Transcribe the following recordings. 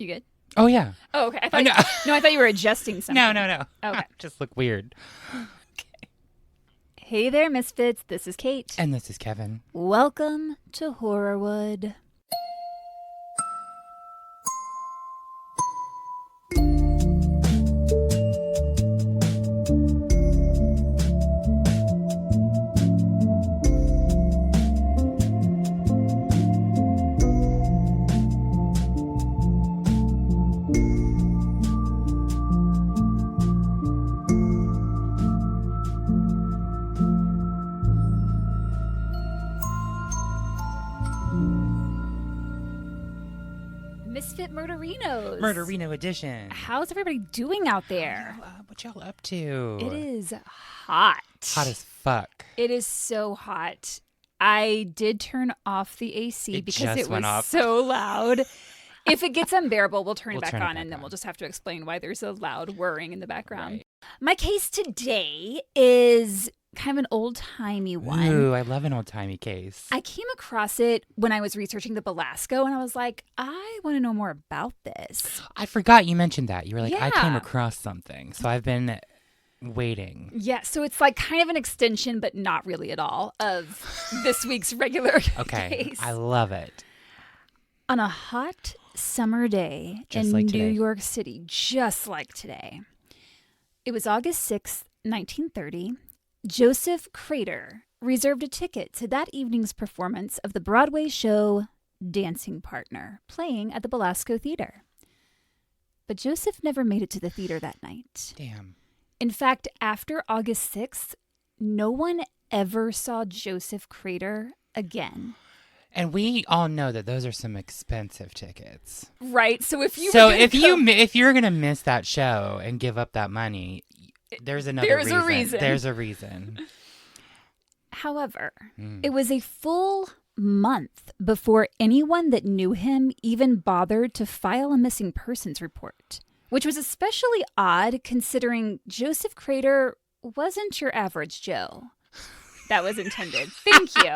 You good? Oh, yeah. Oh, okay. I thought you were adjusting something. No. Okay. Just look weird. Hey there, Misfits. This is Kate. And this is Kevin. Welcome to Horrorwood. Misfit Murderinos. Murderino edition. How's everybody doing out there? What y'all up to? It is hot. Hot as fuck. It is so hot. I did turn off the AC because it was off. so loud. If it gets unbearable, we'll turn it back on, and then we'll just have to explain why there's a loud whirring in the background. Right. My case today is kind of an old-timey one. Ooh, I love an old-timey case. I came across it when I was researching the Belasco, and I was like, I want to know more about this. I forgot you mentioned that. You were like, Yeah. I came across something. So I've been waiting. Yeah, so it's like kind of an extension, but not really at all, of this week's regular case. I love it. On a hot summer day in New York City, just like today, it was August 6th, 1930, Joseph Crater reserved a ticket to that evening's performance of the Broadway show Dancing Partner, playing at the Belasco Theater. But Joseph never made it to the theater that night. Damn. In fact, after August 6th, no one ever saw Joseph Crater again. And we all know that those are some expensive tickets. Right. So if you're gonna miss that show and give up that money, there's a reason. There's a reason. However, it was a full month before anyone that knew him even bothered to file a missing persons report, which was especially odd considering Joseph Crater wasn't your average Joe. That was intended. Thank you.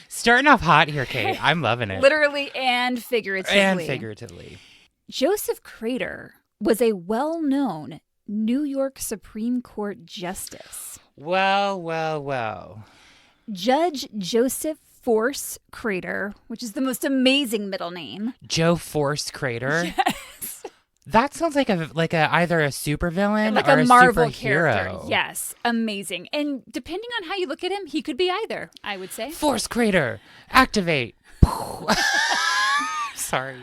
Starting off hot here, Kate. I'm loving it. Literally and figuratively. Joseph Crater was a well-known New York Supreme Court justice. Well. Judge Joseph Force Crater, which is the most amazing middle name. Joe Force Crater? Yes. That sounds like either a supervillain like or a Marvel superhero. character. Yes, amazing. And depending on how you look at him, he could be either, I would say. Force Crater, activate. Sorry.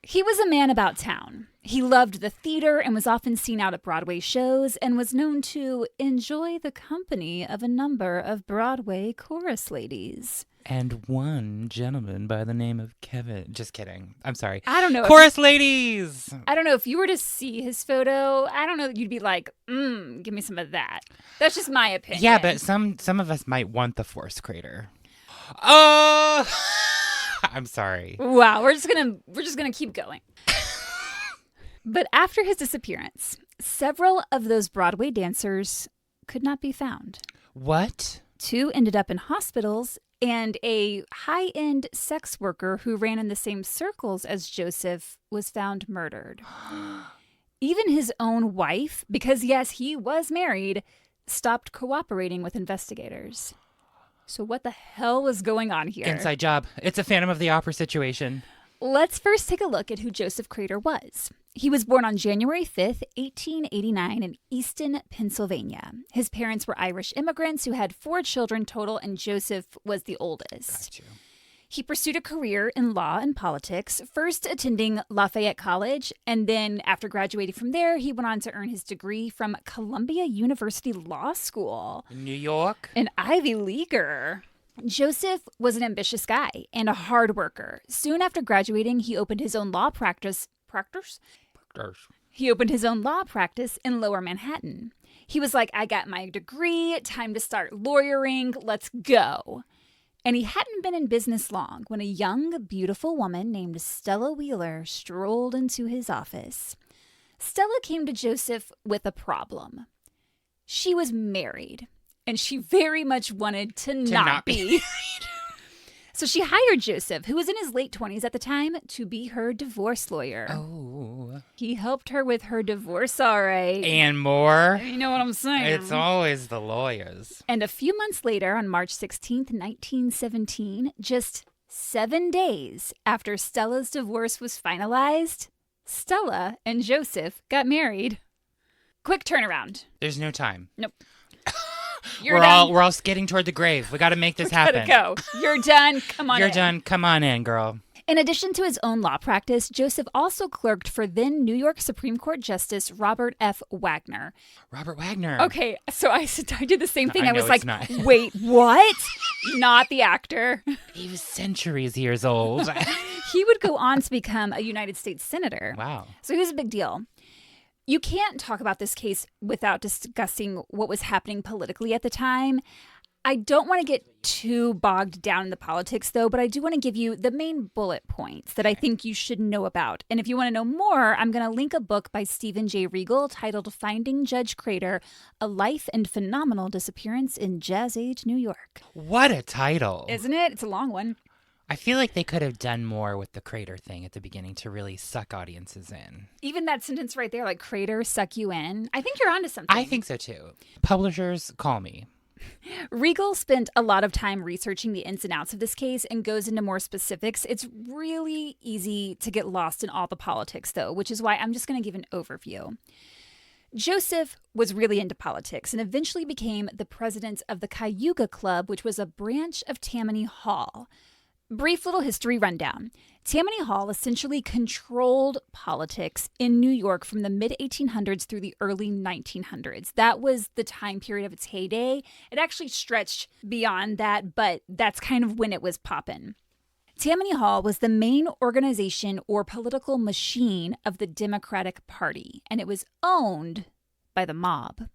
He was a man about town. He loved the theater and was often seen out at Broadway shows and was known to enjoy the company of a number of Broadway chorus ladies. And one gentleman by the name of Kevin. Just kidding. I'm sorry. I don't know. Chorus ladies! I don't know. If you were to see his photo, I don't know that you'd be like, give me some of that. That's just my opinion. Yeah, but some of us might want the Force Crater. Oh! I'm sorry. Wow, we're just gonna keep going. But after his disappearance, several of those Broadway dancers could not be found. What? 2 ended up in hospitals, and a high-end sex worker who ran in the same circles as Joseph was found murdered. Even his own wife, because yes, he was married, stopped cooperating with investigators. So what the hell was going on here? Inside job. It's a Phantom of the Opera situation. Let's first take a look at who Joseph Crater was. He was born on January 5th, 1889 in Easton, Pennsylvania. His parents were Irish immigrants who had 4 children total, and Joseph was the oldest. Got you. He pursued a career in law and politics, first attending Lafayette College, and then after graduating from there, he went on to earn his degree from Columbia University Law School. In New York? An Ivy Leaguer. Joseph was an ambitious guy and a hard worker. Soon after graduating, he opened his own law practice. He opened his own law practice in Lower Manhattan. He was like, I got my degree, time to start lawyering, let's go. And he hadn't been in business long when a young, beautiful woman named Stella Wheeler strolled into his office. Stella came to Joseph with a problem. She was married, and she very much wanted to not be. So she hired Joseph, who was in his late 20s at the time, to be her divorce lawyer. Oh. He helped her with her divorce, all right. And more. You know what I'm saying? It's always the lawyers. And a few months later, on March 16th, 1917, just 7 days after Stella's divorce was finalized, Stella and Joseph got married. Quick turnaround. There's no time. Nope. We're all skidding toward the grave. We got to make this happen. Gotta go. You're done. Come on in. You're done. Come on in, girl. In addition to his own law practice, Joseph also clerked for then New York Supreme Court Justice Robert F. Wagner. Robert Wagner. Okay, so I did the same thing. I was like, not. Wait, what? Not the actor. He was centuries years old. He would go on to become a United States Senator. Wow. So he was a big deal. You can't talk about this case without discussing what was happening politically at the time. I don't want to get too bogged down in the politics, though, but I do want to give you the main bullet points that I think you should know about. And if you want to know more, I'm going to link a book by Stephen J. Riegel titled Finding Judge Crater, A Life and Phenomenal Disappearance in Jazz Age New York. What a title. Isn't it? It's a long one. I feel like they could have done more with the crater thing at the beginning to really suck audiences in. Even that sentence right there, like crater, suck you in. I think you're onto something. I think so too. Publishers, call me. Riegel spent a lot of time researching the ins and outs of this case and goes into more specifics. It's really easy to get lost in all the politics, though, which is why I'm just going to give an overview. Joseph was really into politics and eventually became the president of the Cayuga Club, which was a branch of Tammany Hall. Brief little history rundown. Tammany Hall essentially controlled politics in New York from the mid-1800s through the early 1900s. That was the time period of its heyday. It actually stretched beyond that, but that's kind of when it was poppin'. Tammany Hall was the main organization or political machine of the Democratic Party, and it was owned by the mob.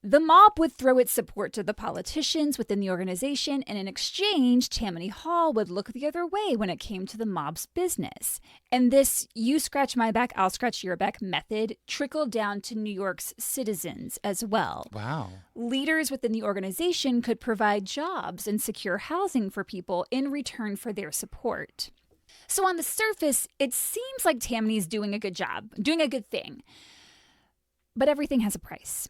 The mob would throw its support to the politicians within the organization, and in exchange, Tammany Hall would look the other way when it came to the mob's business. And this you scratch my back, I'll scratch your back method trickled down to New York's citizens as well. Wow. Leaders within the organization could provide jobs and secure housing for people in return for their support. So on the surface, it seems like Tammany's doing a good job, doing a good thing. But everything has a price.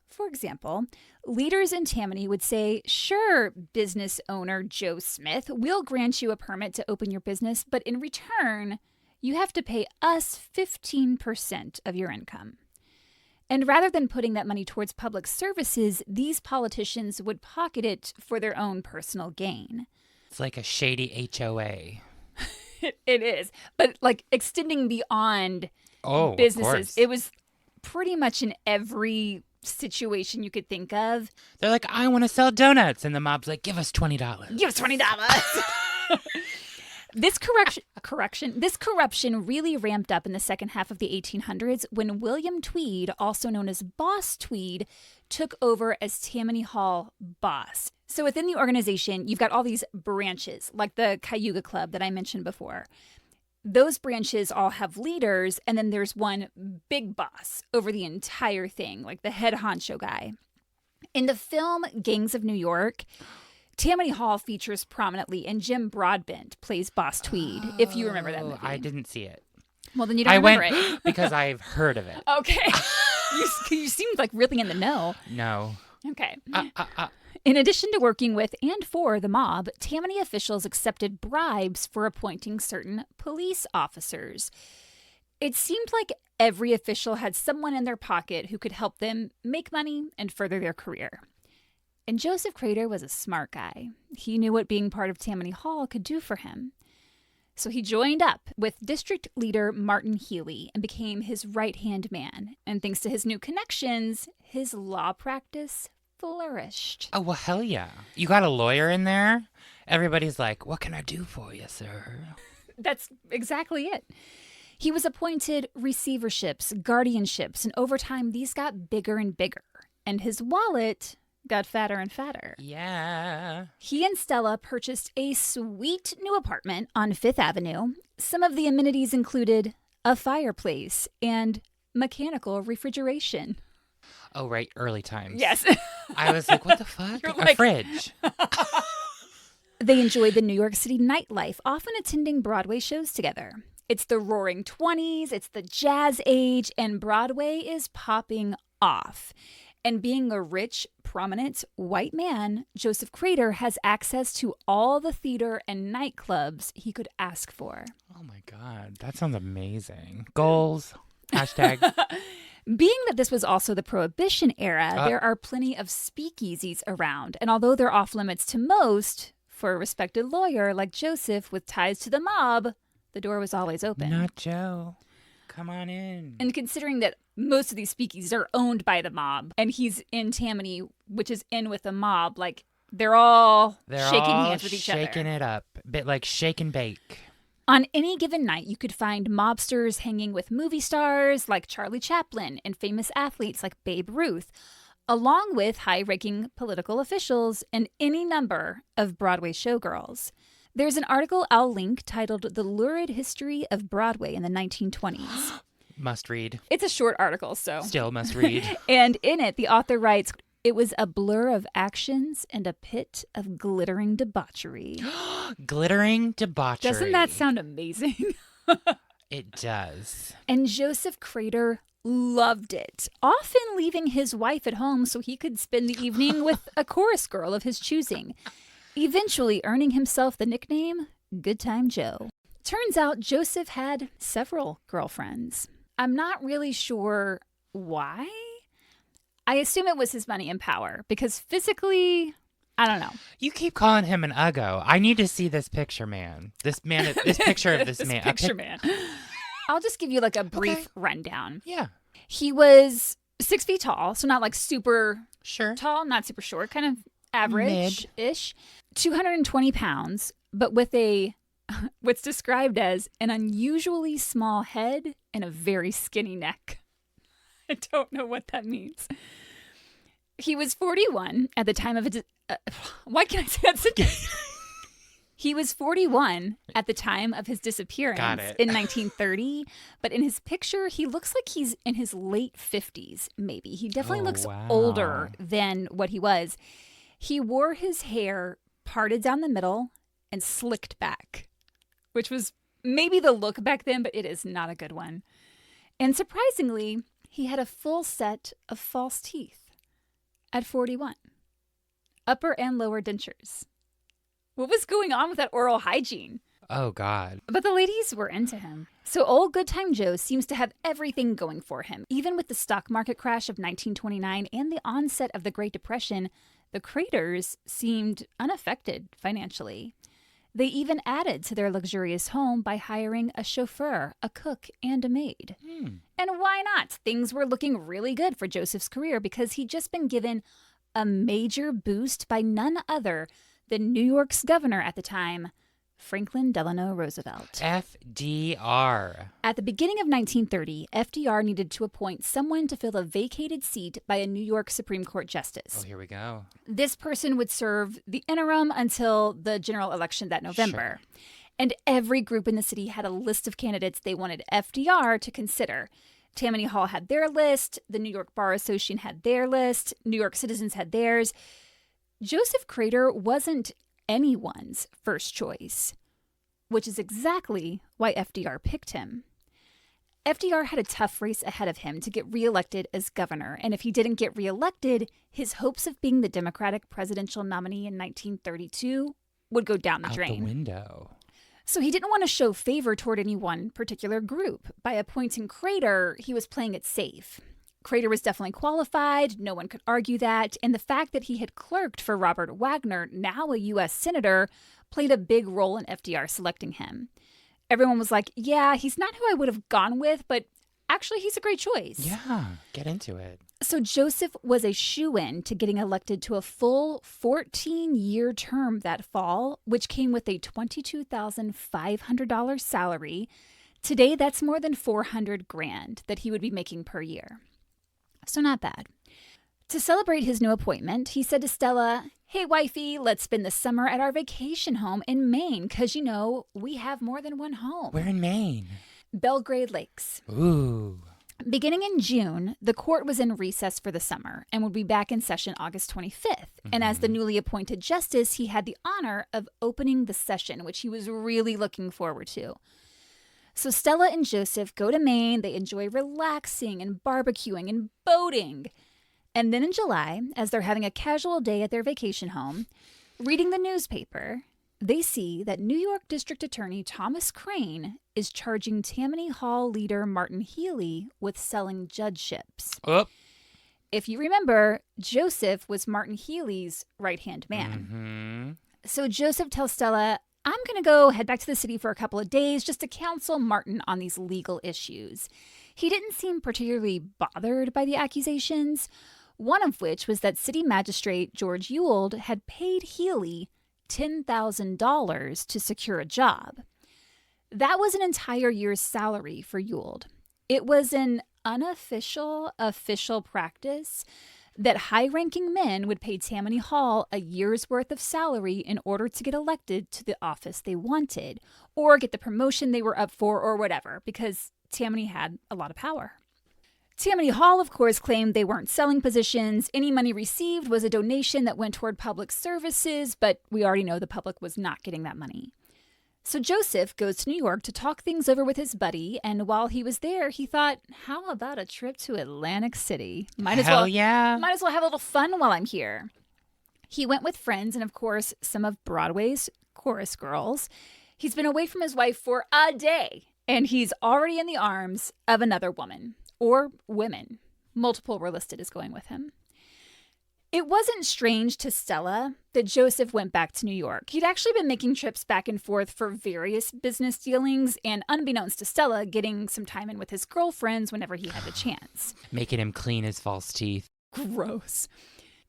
For example, leaders in Tammany would say, sure, business owner Joe Smith, we'll grant you a permit to open your business, but in return, you have to pay us 15% of your income. And rather than putting that money towards public services, these politicians would pocket it for their own personal gain. It's like a shady HOA. It is, but like extending beyond businesses. Of course. It was pretty much in every situation you could think of. They're like, I want to sell donuts. And the mob's like, give us $20. Give us $20. This corruption really ramped up in the second half of the 1800s when William Tweed, also known as Boss Tweed, took over as Tammany Hall boss. So within the organization, you've got all these branches, like the Cayuga Club that I mentioned before. Those branches all have leaders, and then there's one big boss over the entire thing, like the head honcho guy. In the film Gangs of New York, Tammany Hall features prominently, and Jim Broadbent plays Boss Tweed, if you remember that movie. I didn't see it. Well, then you don't remember it. Because I've heard of it. Okay. You seemed like really in the know. No. Okay. In addition to working with and for the mob, Tammany officials accepted bribes for appointing certain police officers. It seemed like every official had someone in their pocket who could help them make money and further their career. And Joseph Crater was a smart guy. He knew what being part of Tammany Hall could do for him. So he joined up with district leader Martin Healy and became his right-hand man. And thanks to his new connections, his law practice flourished. Oh, well, hell yeah. You got a lawyer in there? Everybody's like, what can I do for you, sir? That's exactly it. He was appointed receiverships, guardianships, and over time, these got bigger and bigger. And his wallet got fatter and fatter. Yeah. He and Stella purchased a sweet new apartment on Fifth Avenue. Some of the amenities included a fireplace and mechanical refrigeration. Oh, right. Early times. Yes. I was like, what the fuck? A fridge. They enjoy the New York City nightlife, often attending Broadway shows together. It's the roaring 20s, it's the jazz age, and Broadway is popping off. And being a rich, prominent white man, Joseph Crater has access to all the theater and nightclubs he could ask for. Oh my God, that sounds amazing. Goals, hashtag. Being that this was also the Prohibition era, there are plenty of speakeasies around. And although they're off limits to most, for a respected lawyer like Joseph with ties to the mob, the door was always open. Not Joe. Come on in. And considering that most of these speakeasies are owned by the mob, and he's in Tammany, which is in with the mob, like they're all shaking hands with each other. Shaking it up. A bit like shake and bake. On any given night, you could find mobsters hanging with movie stars like Charlie Chaplin and famous athletes like Babe Ruth, along with high-ranking political officials and any number of Broadway showgirls. There's an article I'll link titled The Lurid History of Broadway in the 1920s. Must read. It's a short article, so. Still must read. And in it, the author writes, "It was a blur of actions and a pit of glittering debauchery." Glittering debauchery. Doesn't that sound amazing? It does. And Joseph Crater loved it, often leaving his wife at home so he could spend the evening with a chorus girl of his choosing, eventually earning himself the nickname Good Time Joe. Turns out Joseph had several girlfriends. I'm not really sure why. I assume it was his money and power, because physically, I don't know. You keep calling him an uggo. I need to see this picture, man. This picture of this man. Picture man. I'll just give you like a brief rundown. Yeah. He was 6 feet tall, so not like super tall, not super short, kind of average-ish. 220 pounds, but with what's described as an unusually small head and a very skinny neck. I don't know what that means. He was 41 at the time of his... why can't I say that again? He was 41 at the time of his disappearance in 1930, but in his picture, he looks like he's in his late 50s, maybe. He definitely looks older than what he was. He wore his hair parted down the middle and slicked back, which was maybe the look back then, but it is not a good one. And surprisingly, he had a full set of false teeth at 41. Upper and lower dentures. What was going on with that oral hygiene? Oh, God. But the ladies were into him. So old Good Time Joe seems to have everything going for him. Even with the stock market crash of 1929 and the onset of the Great Depression, the Craters seemed unaffected financially. They even added to their luxurious home by hiring a chauffeur, a cook, and a maid. And why not? Things were looking really good for Joseph's career because he'd just been given a major boost by none other than New York's governor at the time, Franklin Delano Roosevelt. FDR. At the beginning of 1930, FDR needed to appoint someone to fill a vacated seat by a New York Supreme Court justice. Oh, here we go. This person would serve the interim until the general election that November. Sure. And every group in the city had a list of candidates they wanted FDR to consider. Tammany Hall had their list, the New York Bar Association had their list, New York citizens had theirs. Joseph Crater wasn't anyone's first choice, which is exactly why FDR picked him. FDR had a tough race ahead of him to get reelected as governor, and if he didn't get reelected, his hopes of being the Democratic presidential nominee in 1932 would go down the drain. Out the window. So he didn't want to show favor toward any one particular group. By appointing Crater, he was playing it safe. Crater was definitely qualified, no one could argue that, and the fact that he had clerked for Robert Wagner, now a U.S. senator, played a big role in FDR selecting him. Everyone was like, yeah, he's not who I would have gone with, but actually he's a great choice. Yeah, get into it. So Joseph was a shoo-in to getting elected to a full 14-year term that fall, which came with a $22,500 salary. Today, that's more than $400,000 that he would be making per year. So not bad. To celebrate his new appointment, he said to Stella, "Hey, wifey, let's spend the summer at our vacation home in Maine, because, you know, we have more than one home." We're in Maine. Belgrade Lakes. Ooh. Beginning in June, the court was in recess for the summer and would be back in session August 25th. Mm-hmm. And as the newly appointed justice, he had the honor of opening the session, which he was really looking forward to. So Stella and Joseph go to Maine. They enjoy relaxing and barbecuing and boating. And then in July, as they're having a casual day at their vacation home, reading the newspaper, they see that New York District Attorney Thomas Crane is charging Tammany Hall leader Martin Healy with selling judgeships. Oh. If you remember, Joseph was Martin Healy's right-hand man. Mm-hmm. So Joseph tells Stella, I'm going to go head back to the city for a couple of days just to counsel Martin on these legal issues. He didn't seem particularly bothered by the accusations, one of which was that city magistrate George Ewald had paid Healy $10,000 to secure a job. That was an entire year's salary for Ewald. It was an unofficial official practice that high-ranking men would pay Tammany Hall a year's worth of salary in order to get elected to the office they wanted, or get the promotion they were up for, or whatever, because Tammany had a lot of power. Tammany Hall, of course, claimed they weren't selling positions. Any money received was a donation that went toward public services, but we already know the public was not getting that money. So Joseph goes to New York to talk things over with his buddy, and while he was there, he thought, how about a trip to Atlantic City? Might as well have a little fun while I'm here. He went with friends and, of course, some of Broadway's chorus girls. He's been away from his wife for a day, and he's already in the arms of another woman. Or women. Multiple were listed as going with him. It wasn't strange to Stella that Joseph went back to New York. He'd actually been making trips back and forth for various business dealings and, unbeknownst to Stella, getting some time in with his girlfriends whenever he had the chance. Making him clean his false teeth. Gross.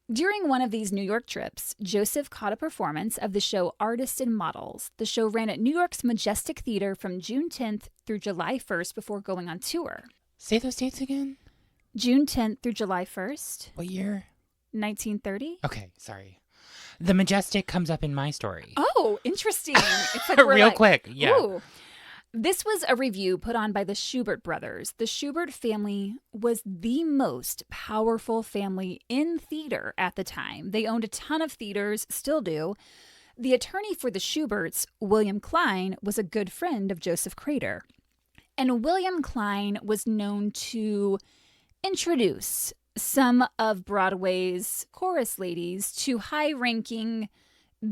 During one of these New York trips, Joseph caught a performance of the show Artists and Models. The show ran at New York's Majestic Theater from June 10th through July 1st before going on tour. Say those dates again. June 10th through July 1st. What year? 1930. Okay, sorry. The Majestic comes up in my story. Oh, interesting. It's like Real quick, yeah. Ooh. This was a review put on by the Schubert brothers. The Schubert family was the most powerful family in theater at the time. They owned a ton of theaters, still do. The attorney for the Schuberts, William Klein, was a good friend of Joseph Crater. And William Klein was known to introduce some of Broadway's chorus ladies to high-ranking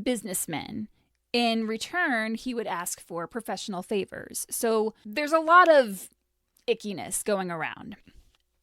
businessmen. In return, he would ask for professional favors. So there's a lot of ickiness going around.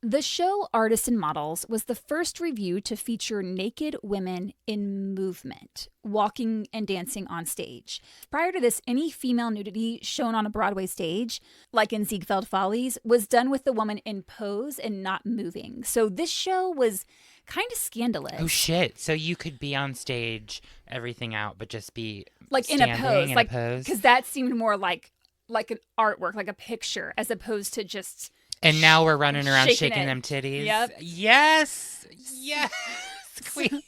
The show Artists and Models was the first review to feature naked women in movement, walking and dancing on stage. Prior to this, any female nudity shown on a Broadway stage, like in Ziegfeld Follies, was done with the woman in pose and not moving. So this show was kind of scandalous. Oh, shit. So you could be on stage, everything out, but just be like in a pose. Because that seemed more like an artwork, like a picture, as opposed to just... And now we're running around shaking them titties. Yep. Yes. Queen.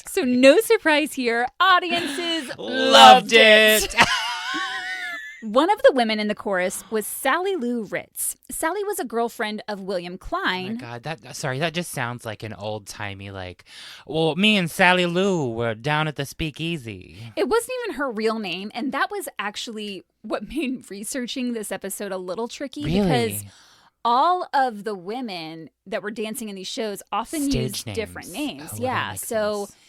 So no surprise here. Audiences loved it. One of the women in the chorus was Sally Lou Ritz. Sally was a girlfriend of William Klein. Oh my God, that just sounds like an old-timey, me and Sally Lou were down at the speakeasy. It wasn't even her real name, and that was actually what made researching this episode a little tricky. Really? Because all of the women that were dancing in these shows often used different names. Oh, yeah, so sense.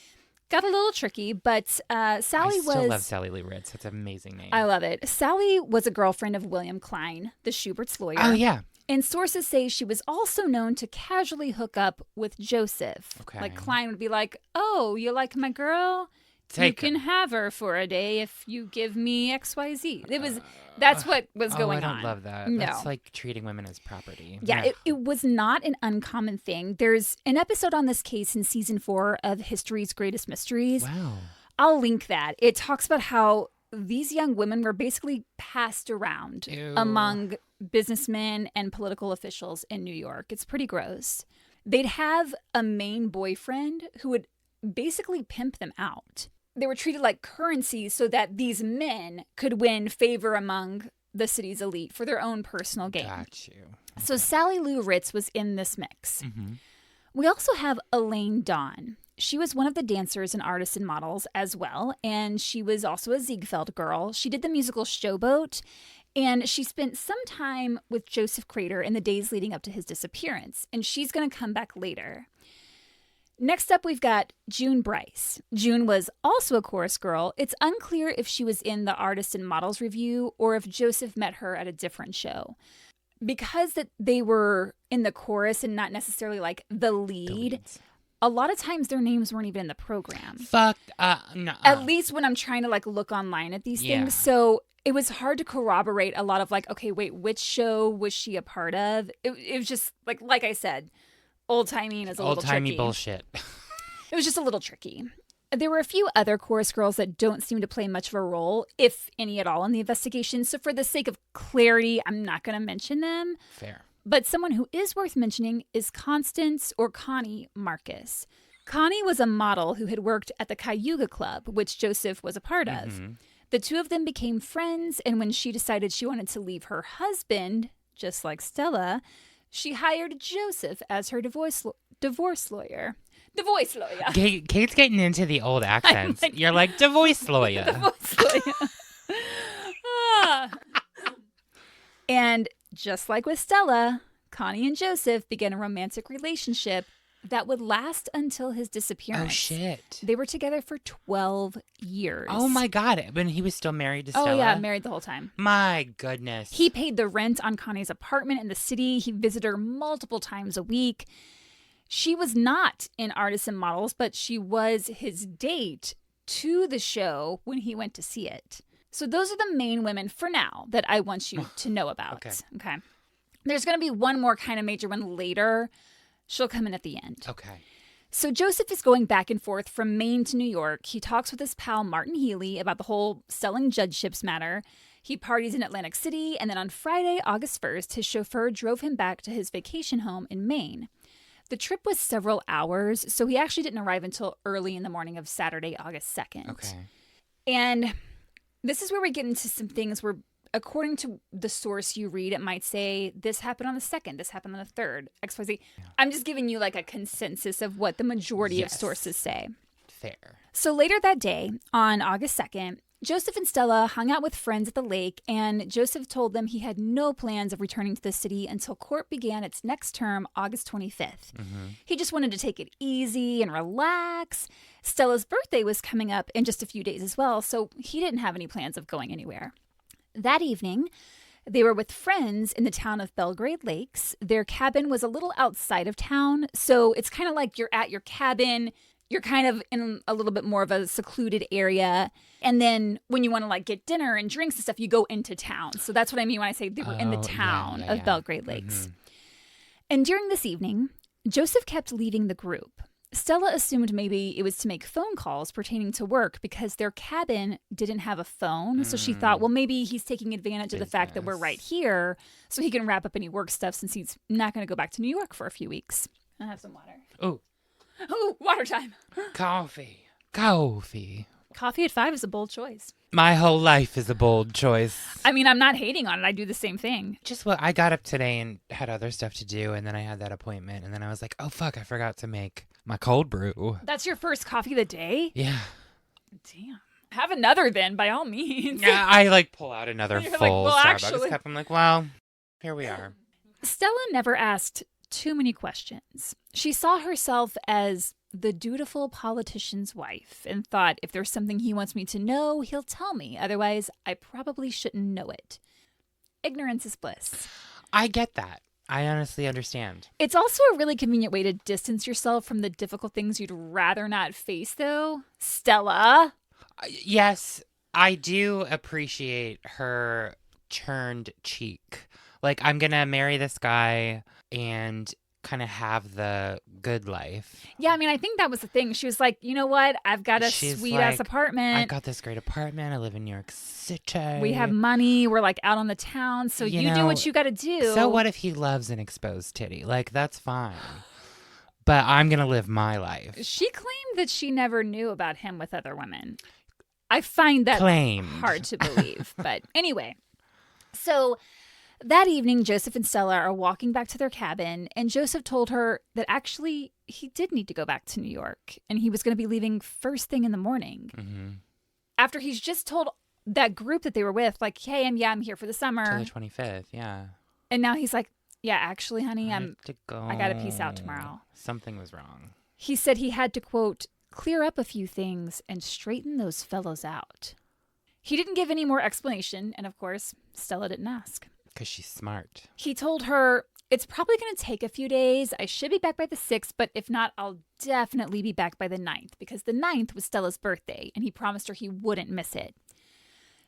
Got a little tricky, but Sally was... I still love Sally Lou Ritz. That's an amazing name. I love it. Sally was a girlfriend of William Klein, the Schubert's lawyer. Oh, yeah. And sources say she was also known to casually hook up with Joseph. Okay. Like Klein would be like, oh, you like my girl? You can have her for a day if you give me XYZ. That's what was going on. I don't love that. No. That's like treating women as property. Yeah, it was not an uncommon thing. There's an episode on this case in season 4 of History's Greatest Mysteries. Wow. I'll link that. It talks about how these young women were basically passed around among businessmen and political officials in New York. It's pretty gross. They'd have a main boyfriend who would basically pimp them out. They were treated like currency so that these men could win favor among the city's elite for their own personal gain. Got you. Okay. So Sally Lou Ritz was in this mix. Mm-hmm. We also have Elaine Dawn. She was one of the dancers and artists and models as well, and she was also a Ziegfeld girl. She did the musical Showboat, and she spent some time with Joseph Crater in the days leading up to his disappearance, and she's going to come back later. Next up, we've got June Bryce. June was also a chorus girl. It's unclear if she was in the Artists and Models Review or if Joseph met her at a different show. Because that they were in the chorus and not necessarily like the lead, a lot of times their names weren't even in the program. No. At least when I'm trying to like look online at these things. So it was hard to corroborate a lot of like, okay, wait, which show was she a part of? It was just like I said, old-timey is a little tricky. Old-timey bullshit. It was just a little tricky. There were a few other chorus girls that don't seem to play much of a role, if any at all, in the investigation. So for the sake of clarity, I'm not going to mention them. Fair. But someone who is worth mentioning is Constance or Connie Marcus. Connie was a model who had worked at the Cayuga Club, which Joseph was a part of. The two of them became friends, and when she decided she wanted to leave her husband, just like Stella, she hired Joseph as her divorce lawyer. Divorce lawyer. Kate's getting into the old accents. You're like, divorce lawyer. Divorce lawyer. And just like with Stella, Connie and Joseph began a romantic relationship that would last until his disappearance. Oh, shit. They were together for 12 years. Oh, my God. When he was still married to Stella? Oh, yeah, married the whole time. My goodness. He paid the rent on Connie's apartment in the city. He visited her multiple times a week. She was not in Artists and Models, but she was his date to the show when he went to see it. So those are the main women for now that I want you to know about. Okay. There's going to be one more kind of major one later. She'll come in at the end. Okay. So Joseph is going back and forth from Maine to New York. He talks with his pal Martin Healy about the whole selling judgeships matter. He parties in Atlantic City, and then on Friday, August 1st, his chauffeur drove him back to his vacation home in Maine. The trip was several hours, so he actually didn't arrive until early in the morning of Saturday, August 2nd. Okay. And this is where we get into some things where, according to the source you read, it might say, this happened on the 2nd, this happened on the 3rd, XYZ. Yeah. I'm just giving you like a consensus of what the majority of sources say. Fair. So later that day, on August 2nd, Joseph and Stella hung out with friends at the lake, and Joseph told them he had no plans of returning to the city until court began its next term, August 25th. He just wanted to take it easy and relax. Stella's birthday was coming up in just a few days as well, so he didn't have any plans of going anywhere. That evening, they were with friends in the town of Belgrade Lakes. Their cabin was a little outside of town, so it's kind of like you're at your cabin. You're kind of in a little bit more of a secluded area. And then when you want to like get dinner and drinks and stuff, you go into town. So that's what I mean when I say they were in the town of Belgrade Lakes. And during this evening, Joseph kept leaving the group. Stella assumed maybe it was to make phone calls pertaining to work because their cabin didn't have a phone. So she thought, well, maybe he's taking advantage of the fact that we're right here so he can wrap up any work stuff since he's not going to go back to New York for a few weeks. I'll have some water. Oh, water time. Coffee. Coffee at 5 is a bold choice. My whole life is a bold choice. I mean, I'm not hating on it. I do the same thing. Just what I got up today and had other stuff to do, and then I had that appointment, and then I was like, oh, fuck, I forgot to make my cold brew. That's your first coffee of the day? Yeah. Damn. Have another then, by all means. Yeah, I like pull out another full Starbucks actually... cup. I'm like, well, here we are. Stella never asked too many questions. She saw herself as the dutiful politician's wife and thought, if there's something he wants me to know, he'll tell me. Otherwise, I probably shouldn't know it. Ignorance is bliss. I get that. I honestly understand. It's also a really convenient way to distance yourself from the difficult things you'd rather not face, though. Stella? Yes, I do appreciate her turned cheek. Like, I'm going to marry this guy and kind of have the good life. Yeah, I mean, I think that was the thing. She was like, you know what? I've got a sweet-ass apartment. I've got this great apartment. I live in New York City. We have money. We're, like, out on the town. So you do what you got to do. So what if he loves an exposed titty? Like, that's fine. But I'm going to live my life. She claimed that she never knew about him with other women. I find that hard to believe. But anyway, So that evening, Joseph and Stella are walking back to their cabin, and Joseph told her that actually he did need to go back to New York, and he was going to be leaving first thing in the morning. Mm-hmm. After he's just told that group that they were with, like, hey, I'm here for the summer. Till the 25th, yeah. And now he's like, yeah, actually, honey, I have to go. I got to peace out tomorrow. Something was wrong. He said he had to, quote, clear up a few things and straighten those fellows out. He didn't give any more explanation, and of course, Stella didn't ask. Because she's smart. He told her, it's probably going to take a few days. I should be back by the 6th, but if not, I'll definitely be back by the 9th, because the 9th was Stella's birthday, and he promised her he wouldn't miss it.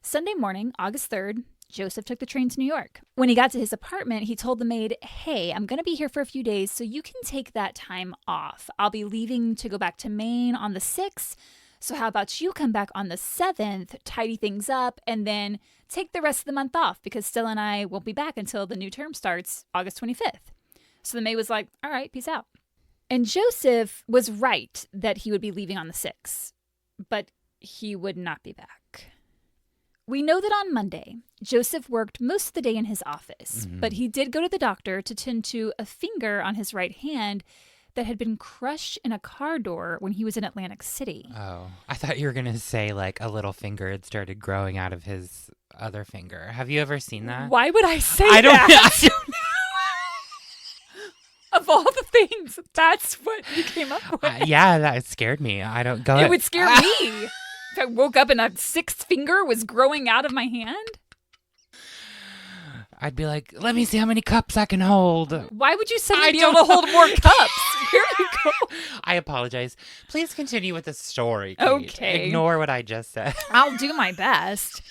Sunday morning, August 3rd, Joseph took the train to New York. When he got to his apartment, he told the maid, hey, I'm going to be here for a few days, so you can take that time off. I'll be leaving to go back to Maine on the 6th, so how about you come back on the 7th, tidy things up, and then take the rest of the month off, because Stella and I won't be back until the new term starts August 25th. So the maid was like, all right, peace out. And Joseph was right that he would be leaving on the 6th, but he would not be back. We know that on Monday, Joseph worked most of the day in his office, but he did go to the doctor to tend to a finger on his right hand that had been crushed in a car door when he was in Atlantic City. Oh, I thought you were going to say like a little finger had started growing out of his other finger. Have you ever seen that? Why would I say I don't that? know. Of all the things, that's what you came up with. Yeah, that scared me. I don't go. It would scare me. If I woke up and a 6th finger was growing out of my hand. I'd be like, let me see how many cups I can hold. Why would you send me to hold more cups? Here you go. I apologize. Please continue with the story, Kate. Okay. Ignore what I just said. I'll do my best.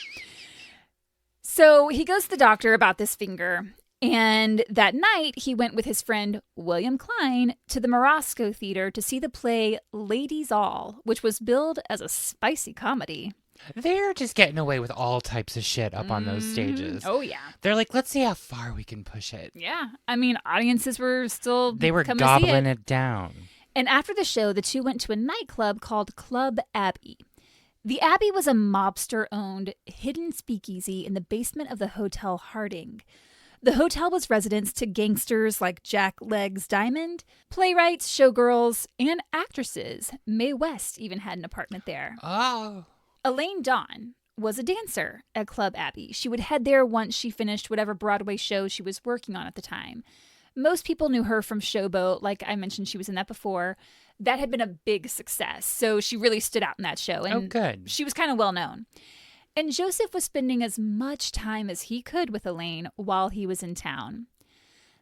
So he goes to the doctor about this finger. And that night, he went with his friend William Klein to the Morosco Theater to see the play Ladies All, which was billed as a spicy comedy. They're just getting away with all types of shit up on those stages. Oh, yeah. They're like, let's see how far we can push it. Yeah. I mean, audiences were still They were coming gobbling to see it down. And after the show, the two went to a nightclub called Club Abbey. The Abbey was a mobster-owned hidden speakeasy in the basement of the Hotel Harding. The hotel was residence to gangsters like Jack Legs Diamond, playwrights, showgirls, and actresses. Mae West even had an apartment there. Oh. Elaine Dawn was a dancer at Club Abbey. She would head there once she finished whatever Broadway show she was working on at the time. Most people knew her from Showboat. Like I mentioned, she was in that before. That had been a big success, so she really stood out in that show. And good. She was kind of well known. And Joseph was spending as much time as he could with Elaine while he was in town.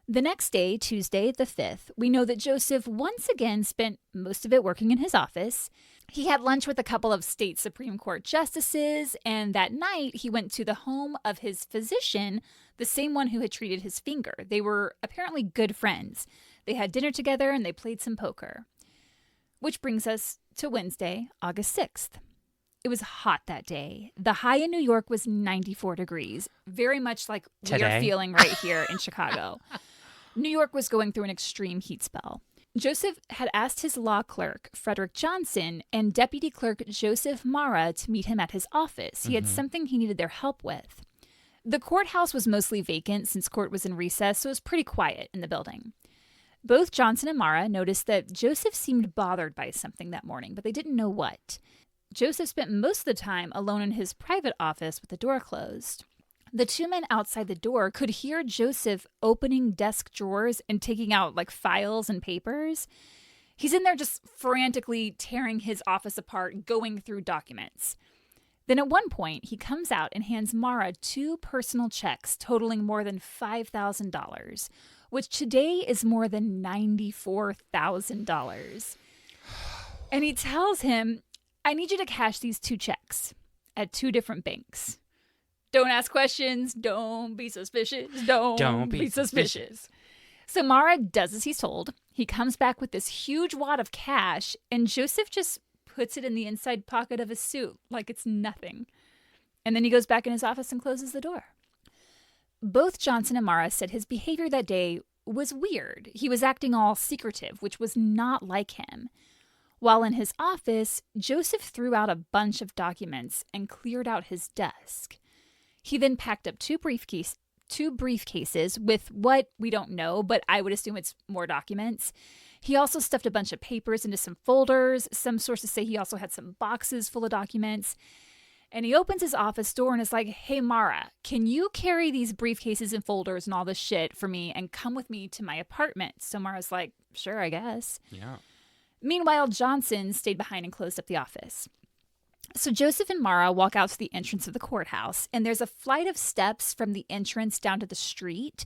The next day, Tuesday the 5th, we know that Joseph once again spent most of it working in his office. He had lunch with a couple of state Supreme Court justices, and that night he went to the home of his physician, the same one who had treated his finger. They were apparently good friends. They had dinner together and they played some poker. Which brings us to Wednesday, August 6th. It was hot that day. The high in New York was 94 degrees, very much like Today? we are feeling right here in Chicago. New York was going through an extreme heat spell. Joseph had asked his law clerk, Frederick Johnson, and deputy clerk Joseph Mara to meet him at his office. He had something he needed their help with. The courthouse was mostly vacant since court was in recess, so it was pretty quiet in the building. Both Johnson and Mara noticed that Joseph seemed bothered by something that morning, but they didn't know what. Joseph spent most of the time alone in his private office with the door closed. The two men outside the door could hear Joseph opening desk drawers and taking out like files and papers. He's in there just frantically tearing his office apart, going through documents. Then at one point, he comes out and hands Mara 2 personal checks totaling more than $5,000, which today is more than $94,000. And he tells him, I need you to cash these 2 checks at 2 different banks. Don't ask questions. Don't be suspicious. Don't be suspicious. So Mara does as he's told. He comes back with this huge wad of cash, and Joseph just puts it in the inside pocket of his suit like it's nothing. And then he goes back in his office and closes the door. Both Johnson and Mara said his behavior that day was weird. He was acting all secretive, which was not like him. While in his office, Joseph threw out a bunch of documents and cleared out his desk. He then packed up two briefcases with what we don't know, but I would assume it's more documents. He also stuffed a bunch of papers into some folders. Some sources say he also had some boxes full of documents. And he opens his office door and is like, hey, Mara, can you carry these briefcases and folders and all this shit for me and come with me to my apartment? So Mara's like, sure, I guess. Yeah. Meanwhile, Johnson stayed behind and closed up the office. So Joseph and Mara walk out to the entrance of the courthouse, and there's a flight of steps from the entrance down to the street.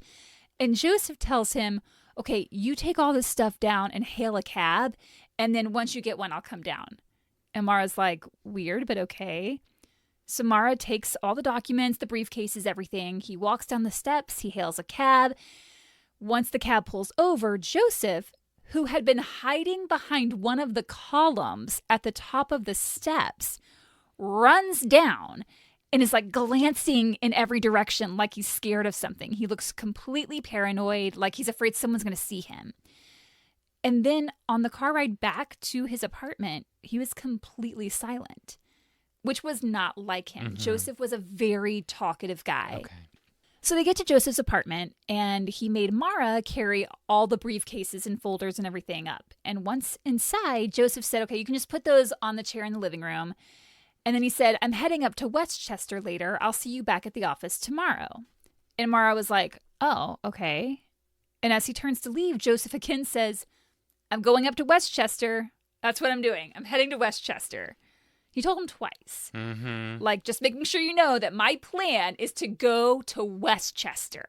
And Joseph tells him, okay, you take all this stuff down and hail a cab, and then once you get one, I'll come down. And Mara's like, weird, but okay. So Mara takes all the documents, the briefcases, everything. He walks down the steps. He hails a cab. Once the cab pulls over, Joseph, who had been hiding behind one of the columns at the top of the steps, runs down and is like glancing in every direction like he's scared of something. He looks completely paranoid, like he's afraid someone's going to see him. And then on the car ride back to his apartment, he was completely silent, which was not like him. Joseph was a very talkative guy. Okay. So they get to Joseph's apartment, and he made Mara carry all the briefcases and folders and everything up. And once inside, Joseph said, okay, you can just put those on the chair in the living room. And then he said, I'm heading up to Westchester later. I'll see you back at the office tomorrow. And Mara was like, oh, okay. And as he turns to leave, Joseph again says, I'm going up to Westchester. That's what I'm doing. I'm heading to Westchester. He told him twice. Like, just making sure you know that my plan is to go to Westchester.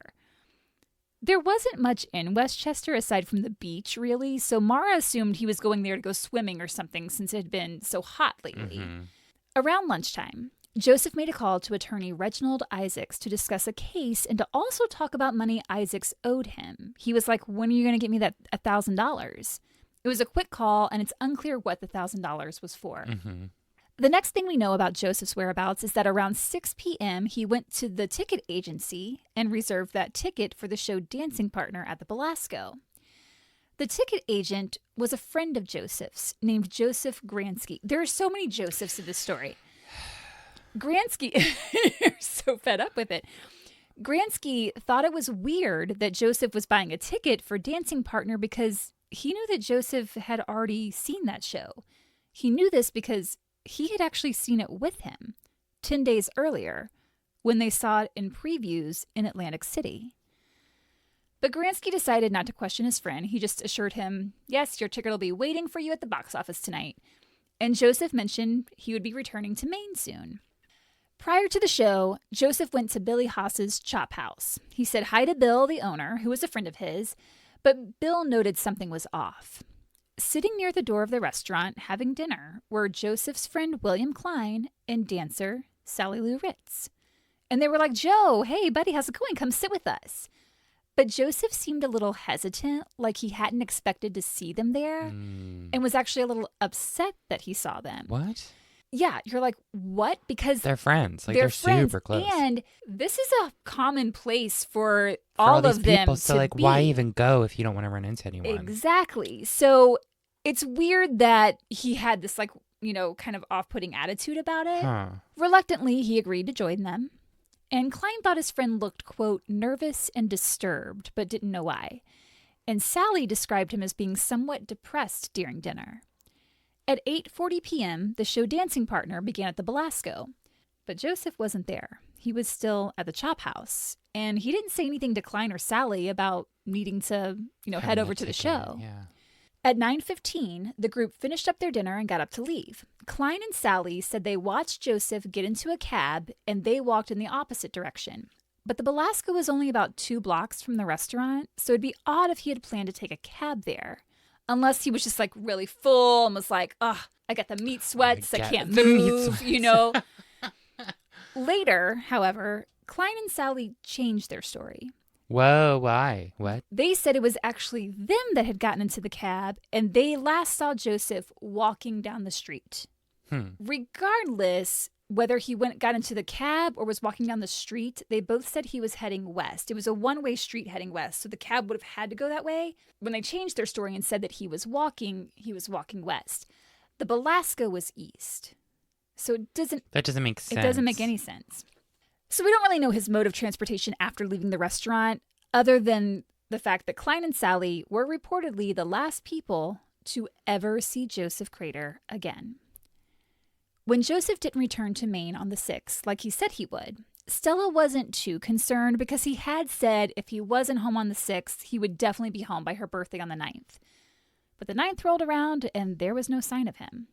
There wasn't much in Westchester aside from the beach, really. So Mara assumed he was going there to go swimming or something since it had been so hot lately. Around lunchtime, Joseph made a call to attorney Reginald Isaacs to discuss a case and to also talk about money Isaacs owed him. He was like, when are you going to get me that $1,000? It was a quick call, and it's unclear what the $1,000 was for. The next thing we know about Joseph's whereabouts is that around 6 p.m., he went to the ticket agency and reserved that ticket for the show Dancing Partner at the Belasco. The ticket agent was a friend of Joseph's named Joseph Gransky. There are so many Josephs in this story. Gransky, you're so fed up with it. Gransky thought it was weird that Joseph was buying a ticket for Dancing Partner because he knew that Joseph had already seen that show. He knew this because he had actually seen it with him 10 days earlier when they saw it in previews in Atlantic City. But Gransky decided not to question his friend. He just assured him, yes, your ticket will be waiting for you at the box office tonight. And Joseph mentioned he would be returning to Maine soon. Prior to the show, Joseph went to Billy Haas's Chop House. He said hi to Bill, the owner, who was a friend of his, but Bill noted something was off. Sitting near the door of the restaurant having dinner were Joseph's friend William Klein and dancer Sally Lou Ritz. And they were like, Joe, hey, buddy, how's it going? Come sit with us. But Joseph seemed a little hesitant, like he hadn't expected to see them there, and was actually a little upset that he saw them. What? Yeah, you're like, what? Because they're friends. Like, they're super close. And this is a common place for all of them people, so, like, why even go if you don't want to run into anyone? Exactly. So it's weird that he had this, like, you know, kind of off-putting attitude about it. Reluctantly, he agreed to join them. And Klein thought his friend looked, quote, nervous and disturbed, but didn't know why. And Sally described him as being somewhat depressed during dinner. At 8:40 p.m., the show Dancing Partner began at the Belasco. But Joseph wasn't there. He was still at the Chop House. And he didn't say anything to Klein or Sally about needing to, you know, head over to the show. Yeah. At 9:15, the group finished up their dinner and got up to leave. Klein and Sally said they watched Joseph get into a cab and they walked in the opposite direction. But the Belasco was only about 2 blocks from the restaurant, so it'd be odd if he had planned to take a cab there. Unless he was just like really full and was like, ugh, I got the meat sweats, I can't move, you know. Later, however, Klein and Sally changed their story. Whoa, why? What? They said it was actually them that had gotten into the cab, and they last saw Joseph walking down the street. Regardless, whether he got into the cab or was walking down the street, they both said he was heading west. It was a one-way street heading west, so the cab would have had to go that way. When they changed their story and said that he was walking west. The Belasco was east. So that doesn't make sense. It doesn't make any sense. So we don't really know his mode of transportation after leaving the restaurant, other than the fact that Klein and Sally were reportedly the last people to ever see Joseph Crater again. When Joseph didn't return to Maine on the 6th, like he said he would, Stella wasn't too concerned because he had said if he wasn't home on the 6th, he would definitely be home by her birthday on the 9th. But the 9th rolled around and there was no sign of him.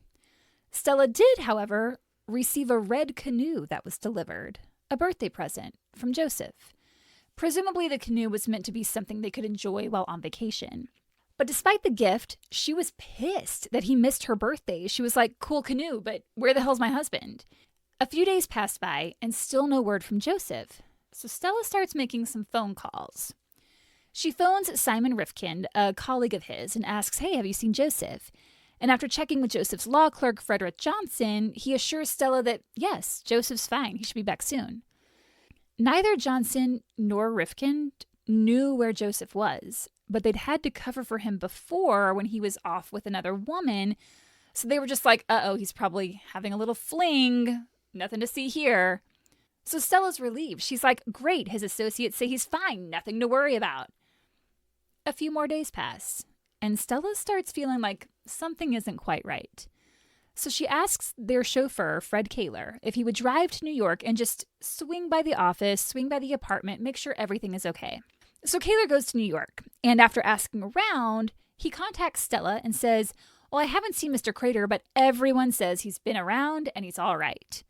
Stella did, however, receive a red canoe that was delivered, a birthday present from Joseph. Presumably the canoe was meant to be something they could enjoy while on vacation. But despite the gift, she was pissed that he missed her birthday. She was like, cool canoe, but where the hell's my husband? A few days passed by and still no word from Joseph. So Stella starts making some phone calls. She phones Simon Rifkind, a colleague of his, and asks, hey, have you seen Joseph? And after checking with Joseph's law clerk, Frederick Johnson, he assures Stella that, yes, Joseph's fine. He should be back soon. Neither Johnson nor Rifkind knew where Joseph was, but they'd had to cover for him before when he was off with another woman. So they were just like, uh-oh, he's probably having a little fling. Nothing to see here. So Stella's relieved. She's like, great, his associates say he's fine. Nothing to worry about. A few more days pass, and Stella starts feeling like something isn't quite right. So she asks their chauffeur, Fred Kaler, if he would drive to New York and just swing by the office, swing by the apartment, make sure everything is okay. So Kaler goes to New York, and after asking around, he contacts Stella and says, well, I haven't seen Mr. Crater, but everyone says he's been around and he's all right.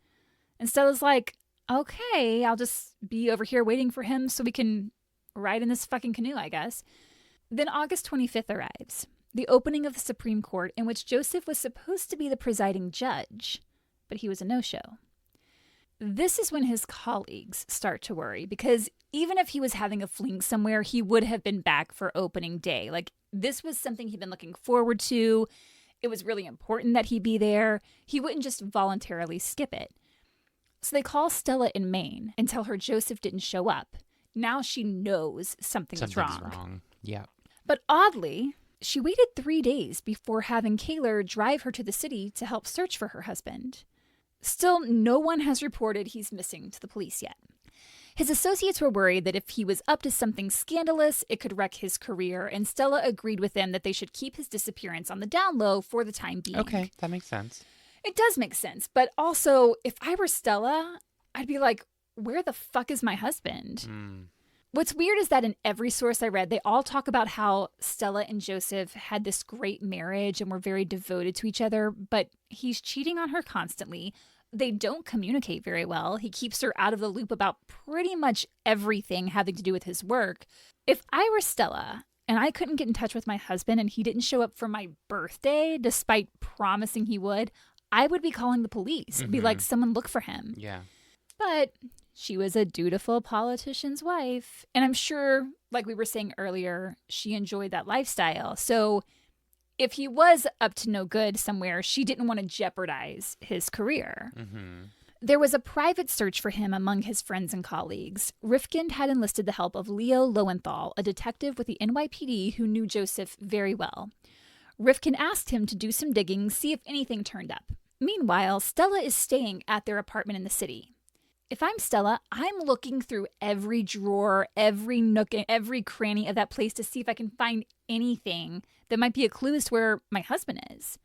And Stella's like, okay, I'll just be over here waiting for him so we can ride in this fucking canoe, I guess. Then August 25th arrives, the opening of the Supreme Court in which Joseph was supposed to be the presiding judge, but he was a no-show. This is when his colleagues start to worry because even if he was having a fling somewhere, he would have been back for opening day. Like, this was something he'd been looking forward to. It was really important that he be there. He wouldn't just voluntarily skip it. So they call Stella in Maine and tell her Joseph didn't show up. Now she knows something's wrong. Yeah. But oddly, she waited 3 days before having Kaler drive her to the city to help search for her husband. Still, no one has reported he's missing to the police yet. His associates were worried that if he was up to something scandalous, it could wreck his career, and Stella agreed with them that they should keep his disappearance on the down low for the time being. Okay, that makes sense. It does make sense, but also, if I were Stella, I'd be like, where the fuck is my husband? What's weird is that in every source I read, they all talk about how Stella and Joseph had this great marriage and were very devoted to each other, but he's cheating on her constantly. They don't communicate very well. He keeps her out of the loop about pretty much everything having to do with his work. If I were Stella and I couldn't get in touch with my husband and he didn't show up for my birthday, despite promising he would, I would be calling the police. Be like, someone look for him. Yeah. But she was a dutiful politician's wife. And I'm sure, like we were saying earlier, she enjoyed that lifestyle. So if he was up to no good somewhere, she didn't want to jeopardize his career. There was a private search for him among his friends and colleagues. Rifkind had enlisted the help of Leo Lowenthal, a detective with the NYPD who knew Joseph very well. Rifkind asked him to do some digging, see if anything turned up. Meanwhile, Stella is staying at their apartment in the city. If I'm Stella, I'm looking through every drawer, every nook, and every cranny of that place to see if I can find anything that might be a clue as to where my husband is.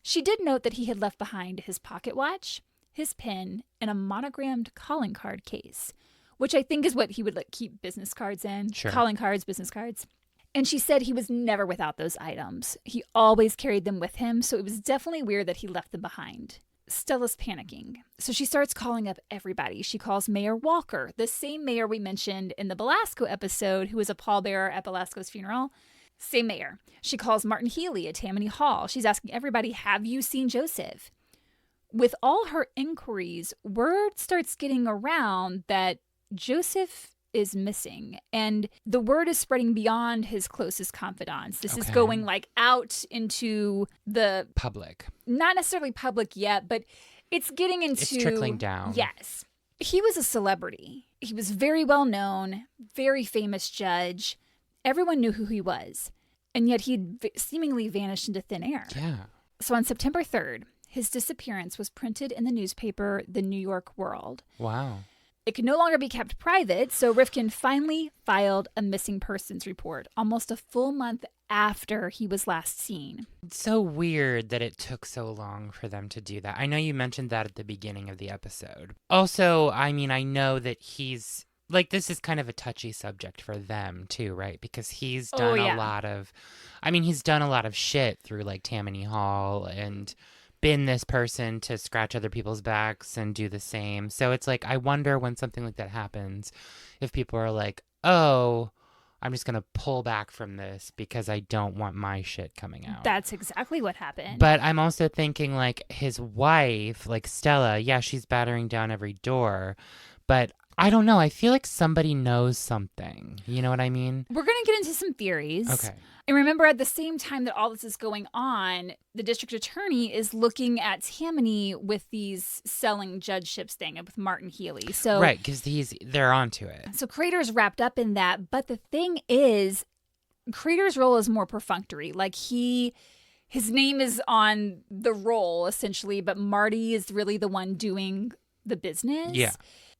She did note that he had left behind his pocket watch, his pen, and a monogrammed calling card case, which I think is what he would keep business cards in. Sure. Calling cards, business cards. And she said he was never without those items. He always carried them with him, so it was definitely weird that he left them behind. Stella's panicking, so she starts calling up everybody. She calls Mayor Walker, the same mayor we mentioned in the Belasco episode, who was a pallbearer at Belasco's funeral. Same mayor. She calls Martin Healy at Tammany Hall. She's asking everybody, have you seen Joseph? With all her inquiries, word starts getting around that Joseph is missing, and the word is spreading beyond his closest confidants. This is going out into the public. Not necessarily public yet, but it's getting into... It's trickling down. Yes. He was a celebrity. He was very well known, very famous judge. Everyone knew who he was, and yet he'd seemingly vanished into thin air. Yeah. So on September 3rd, his disappearance was printed in the newspaper The New York World. Wow. It could no longer be kept private, so Rifkin finally filed a missing persons report almost a full month after he was last seen. It's so weird that it took so long for them to do that. I know you mentioned that at the beginning of the episode. Also, I mean, I know that he's, like, this is kind of a touchy subject for them too, right? Because he's done a lot of, I mean, he's done a lot of shit through, like, Tammany Hall and been this person to scratch other people's backs and do the same. So it's like, I wonder when something like that happens, if people are like, oh, I'm just going to pull back from this because I don't want my shit coming out. That's exactly what happened. But I'm also thinking, like, his wife, like Stella, yeah, she's battering down every door. But I don't know. I feel like somebody knows something. You know what I mean? We're going to get into some theories. Okay. And remember, at the same time that all this is going on, the district attorney is looking at Tammany with these selling judgeships thing with Martin Healy. So right, because they're onto it. So Crater's wrapped up in that. But the thing is, Crater's role is more perfunctory. Like his name is on the roll, essentially, but Marty is really the one doing the business. Yeah.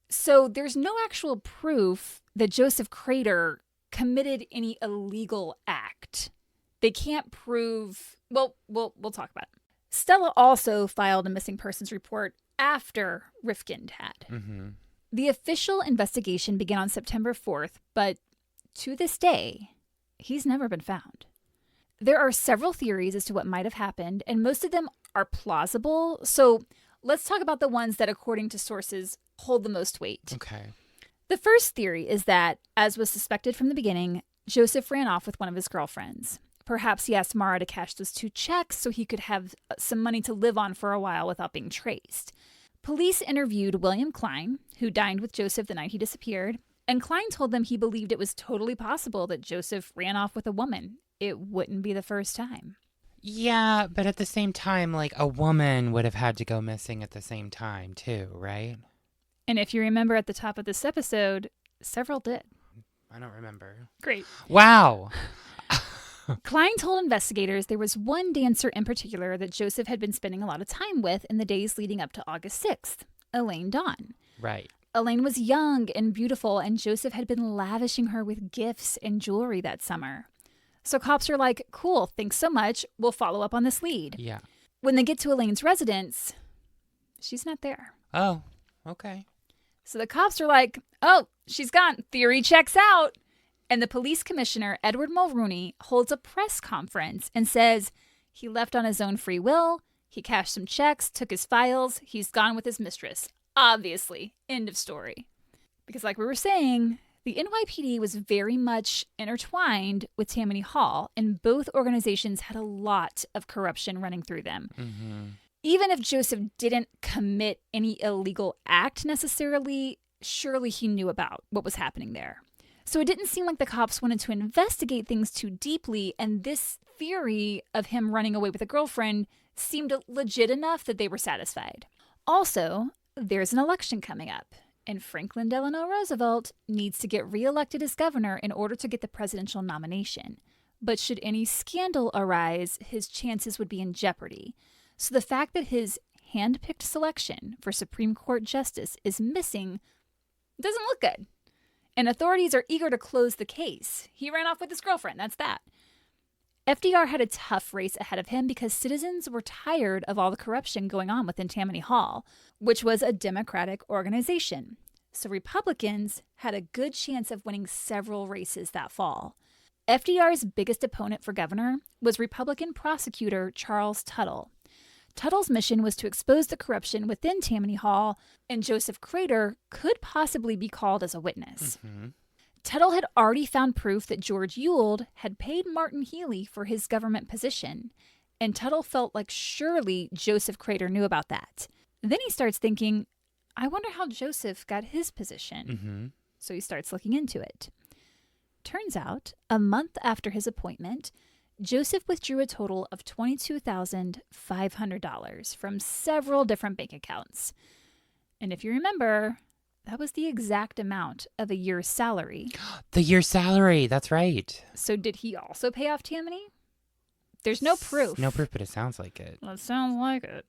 So there's no actual proof that Joseph Crater committed any illegal act. They can't prove. Well, we'll talk about it. Stella also filed a missing persons report after Rifkin had. Mm-hmm. The official investigation began on September 4th, but to this day, he's never been found. There are several theories as to what might have happened, and most of them are plausible. So let's talk about the ones that, according to sources, hold the most weight. Okay. The first theory is that, as was suspected from the beginning, Joseph ran off with one of his girlfriends. Perhaps he asked Mara to cash those 2 checks so he could have some money to live on for a while without being traced. Police interviewed William Klein, who dined with Joseph the night he disappeared, and Klein told them he believed it was totally possible that Joseph ran off with a woman. It wouldn't be the first time. Yeah, but at the same time, like, a woman would have had to go missing at the same time, too, right? And if you remember at the top of this episode, several did. I don't remember. Great. Wow. Klein told investigators there was one dancer in particular that Joseph had been spending a lot of time with in the days leading up to August 6th, Elaine Dawn. Right. Elaine was young and beautiful, and Joseph had been lavishing her with gifts and jewelry that summer. So cops are like, cool, thanks so much. We'll follow up on this lead. Yeah. When they get to Elaine's residence, she's not there. Oh, okay. So the cops are like, oh, she's gone. Theory checks out. And the police commissioner, Edward Mulrooney, holds a press conference and says he left on his own free will. He cashed some checks, took his files. He's gone with his mistress. Obviously. End of story. Because like we were saying, the NYPD was very much intertwined with Tammany Hall, and both organizations had a lot of corruption running through them. Mm-hmm. Even if Joseph didn't commit any illegal act necessarily, surely he knew about what was happening there. So it didn't seem like the cops wanted to investigate things too deeply, and this theory of him running away with a girlfriend seemed legit enough that they were satisfied. Also, there's an election coming up, and Franklin Delano Roosevelt needs to get reelected as governor in order to get the presidential nomination. But should any scandal arise, his chances would be in jeopardy. So the fact that his hand-picked selection for Supreme Court justice is missing doesn't look good. And authorities are eager to close the case. He ran off with his girlfriend, that's that. FDR had a tough race ahead of him because citizens were tired of all the corruption going on within Tammany Hall, which was a Democratic organization. So Republicans had a good chance of winning several races that fall. FDR's biggest opponent for governor was Republican prosecutor Charles Tuttle. Tuttle's mission was to expose the corruption within Tammany Hall, and Joseph Crater could possibly be called as a witness. Mm-hmm. Tuttle had already found proof that George Ewald had paid Martin Healy for his government position, and Tuttle felt like surely Joseph Crater knew about that. Then he starts thinking, I wonder how Joseph got his position. Mm-hmm. So he starts looking into it. Turns out, a month after his appointment, Joseph withdrew a total of $22,500 from several different bank accounts. And if you remember, that was the exact amount of a year's salary. The year's salary, that's right. So did he also pay off Tammany? There's no proof. No proof, but it sounds like it. Well, it sounds like it.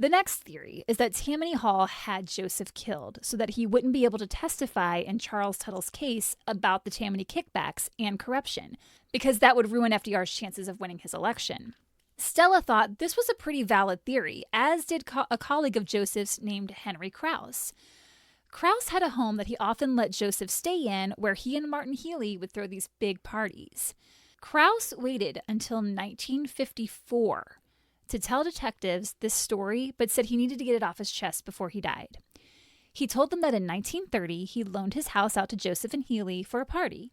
The next theory is that Tammany Hall had Joseph killed so that he wouldn't be able to testify in Charles Tuttle's case about the Tammany kickbacks and corruption, because that would ruin FDR's chances of winning his election. Stella thought this was a pretty valid theory, as did a colleague of Joseph's named Henry Krause. Krause had a home that he often let Joseph stay in, where he and Martin Healy would throw these big parties. Krause waited until 1954 to tell detectives this story, but said he needed to get it off his chest before he died. He told them that in 1930, he loaned his house out to Joseph and Healy for a party.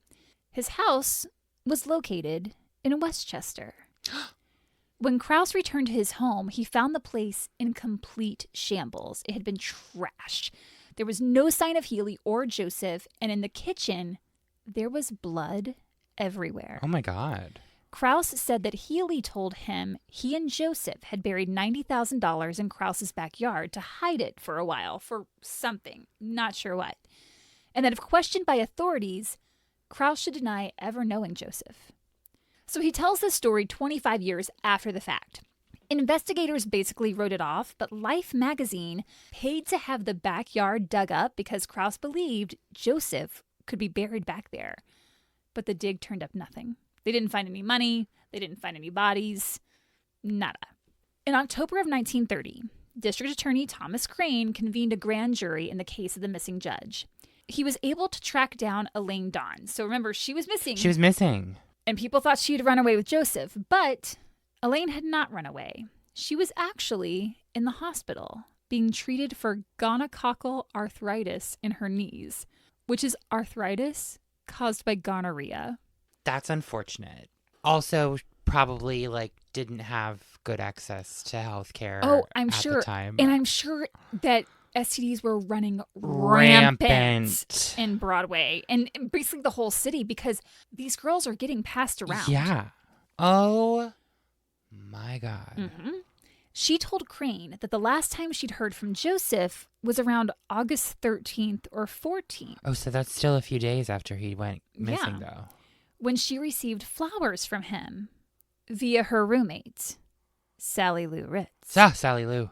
His house was located in Westchester. When Krause returned to his home, he found the place in complete shambles. It had been trashed. There was no sign of Healy or Joseph, and in the kitchen, there was blood everywhere. Oh my God. Krause said that Healy told him he and Joseph had buried $90,000 in Krause's backyard to hide it for a while for something, not sure what. And that if questioned by authorities, Krause should deny ever knowing Joseph. So he tells this story 25 years after the fact. Investigators basically wrote it off, but Life magazine paid to have the backyard dug up because Krause believed Joseph could be buried back there. But the dig turned up nothing. They didn't find any money. They didn't find any bodies. Nada. In October of 1930, District Attorney Thomas Crane convened a grand jury in the case of the missing judge. He was able to track down Elaine Dawn. So remember, she was missing. She was missing. And people thought she had run away with Joseph. But Elaine had not run away. She was actually in the hospital being treated for gonococcal arthritis in her knees, which is arthritis caused by gonorrhea. That's unfortunate. Also, probably didn't have good access to health care. Oh, I'm sure. The time. And I'm sure that STDs were running rampant in Broadway and basically the whole city because these girls are getting passed around. Yeah. Oh my God. Mm-hmm. She told Crane that the last time she'd heard from Joseph was around August 13th or 14th. Oh, so that's still a few days after he went missing, though. When she received flowers from him via her roommate, Sally Lou Ritz. Sally Lou.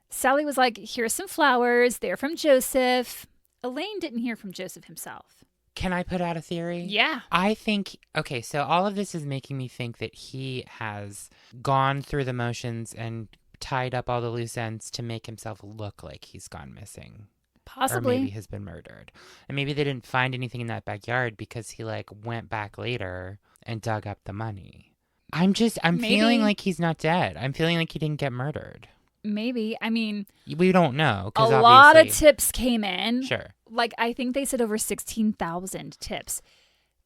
Sally was like, here's some flowers. They're from Joseph. Elaine didn't hear from Joseph himself. Can I put out a theory? Yeah. I think, okay, so all of this is making me think that he has gone through the motions and tied up all the loose ends to make himself look like he's gone missing. Possibly. Or maybe has been murdered. And maybe they didn't find anything in that backyard because he went back later and dug up the money. I'm feeling like he's not dead. I'm feeling like he didn't get murdered. Maybe. I mean, we don't know. A lot of tips came in. Sure. I think they said over 16,000 tips.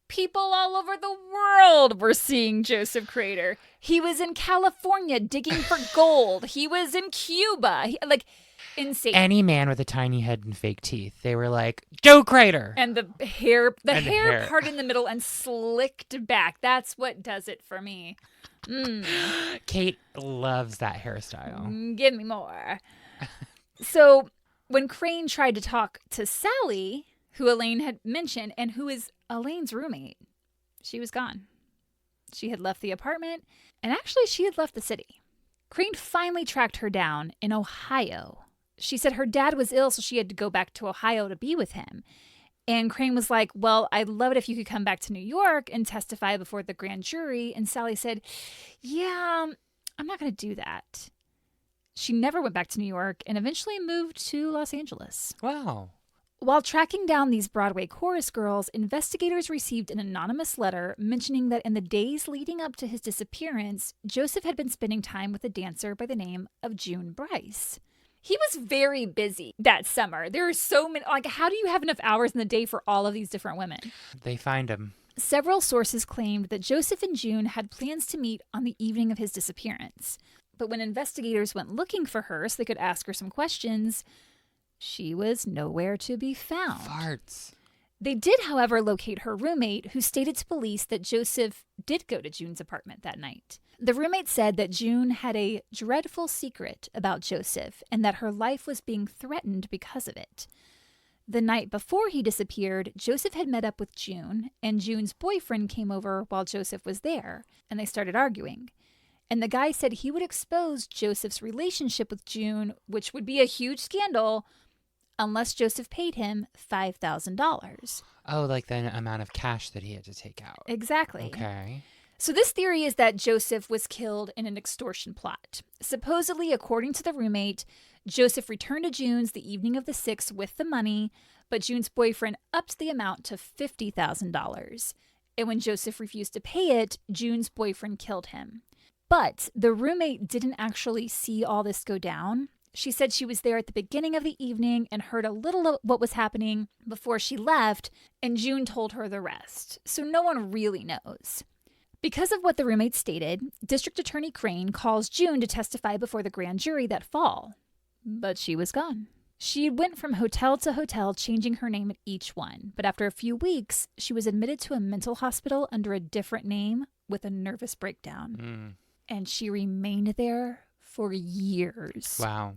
People all over the world were seeing Joseph Crater. He was in California digging for gold. He was in Cuba. Insane. Any man with a tiny head and fake teeth. They were like, Joe Crater. And the hair parted in the middle and slicked back. That's what does it for me. Kate loves that hairstyle. Give me more. So when Crane tried to talk to Sally, who Elaine had mentioned and who is Elaine's roommate, she was gone. She had left the apartment, and actually she had left the city. Crane finally tracked her down in Ohio. She said her dad was ill, so she had to go back to Ohio to be with him. And Crane was like, well, I'd love it if you could come back to New York and testify before the grand jury. And Sally said, yeah, I'm not going to do that. She never went back to New York and eventually moved to Los Angeles. Wow. While tracking down these Broadway chorus girls, investigators received an anonymous letter mentioning that in the days leading up to his disappearance, Joseph had been spending time with a dancer by the name of June Bryce. He was very busy that summer. There are so many, how do you have enough hours in the day for all of these different women? They find him. Several sources claimed that Joseph and June had plans to meet on the evening of his disappearance. But when investigators went looking for her so they could ask her some questions, she was nowhere to be found. Farts. They did, however, locate her roommate, who stated to police that Joseph did go to June's apartment that night. The roommate said that June had a dreadful secret about Joseph and that her life was being threatened because of it. The night before he disappeared, Joseph had met up with June, and June's boyfriend came over while Joseph was there, and they started arguing. And the guy said he would expose Joseph's relationship with June, which would be a huge scandal, unless Joseph paid him $5,000. Oh, like the amount of cash that he had to take out. Exactly. Okay. So this theory is that Joseph was killed in an extortion plot. Supposedly, according to the roommate, Joseph returned to June's the evening of the 6th with the money, but June's boyfriend upped the amount to $50,000. And when Joseph refused to pay it, June's boyfriend killed him. But the roommate didn't actually see all this go down. She said she was there at the beginning of the evening and heard a little of what was happening before she left, and June told her the rest. So no one really knows. Because of what the roommate stated, District Attorney Crane calls June to testify before the grand jury that fall. But she was gone. She went from hotel to hotel, changing her name at each one. But after a few weeks, she was admitted to a mental hospital under a different name with a nervous breakdown. And she remained there for years. Wow.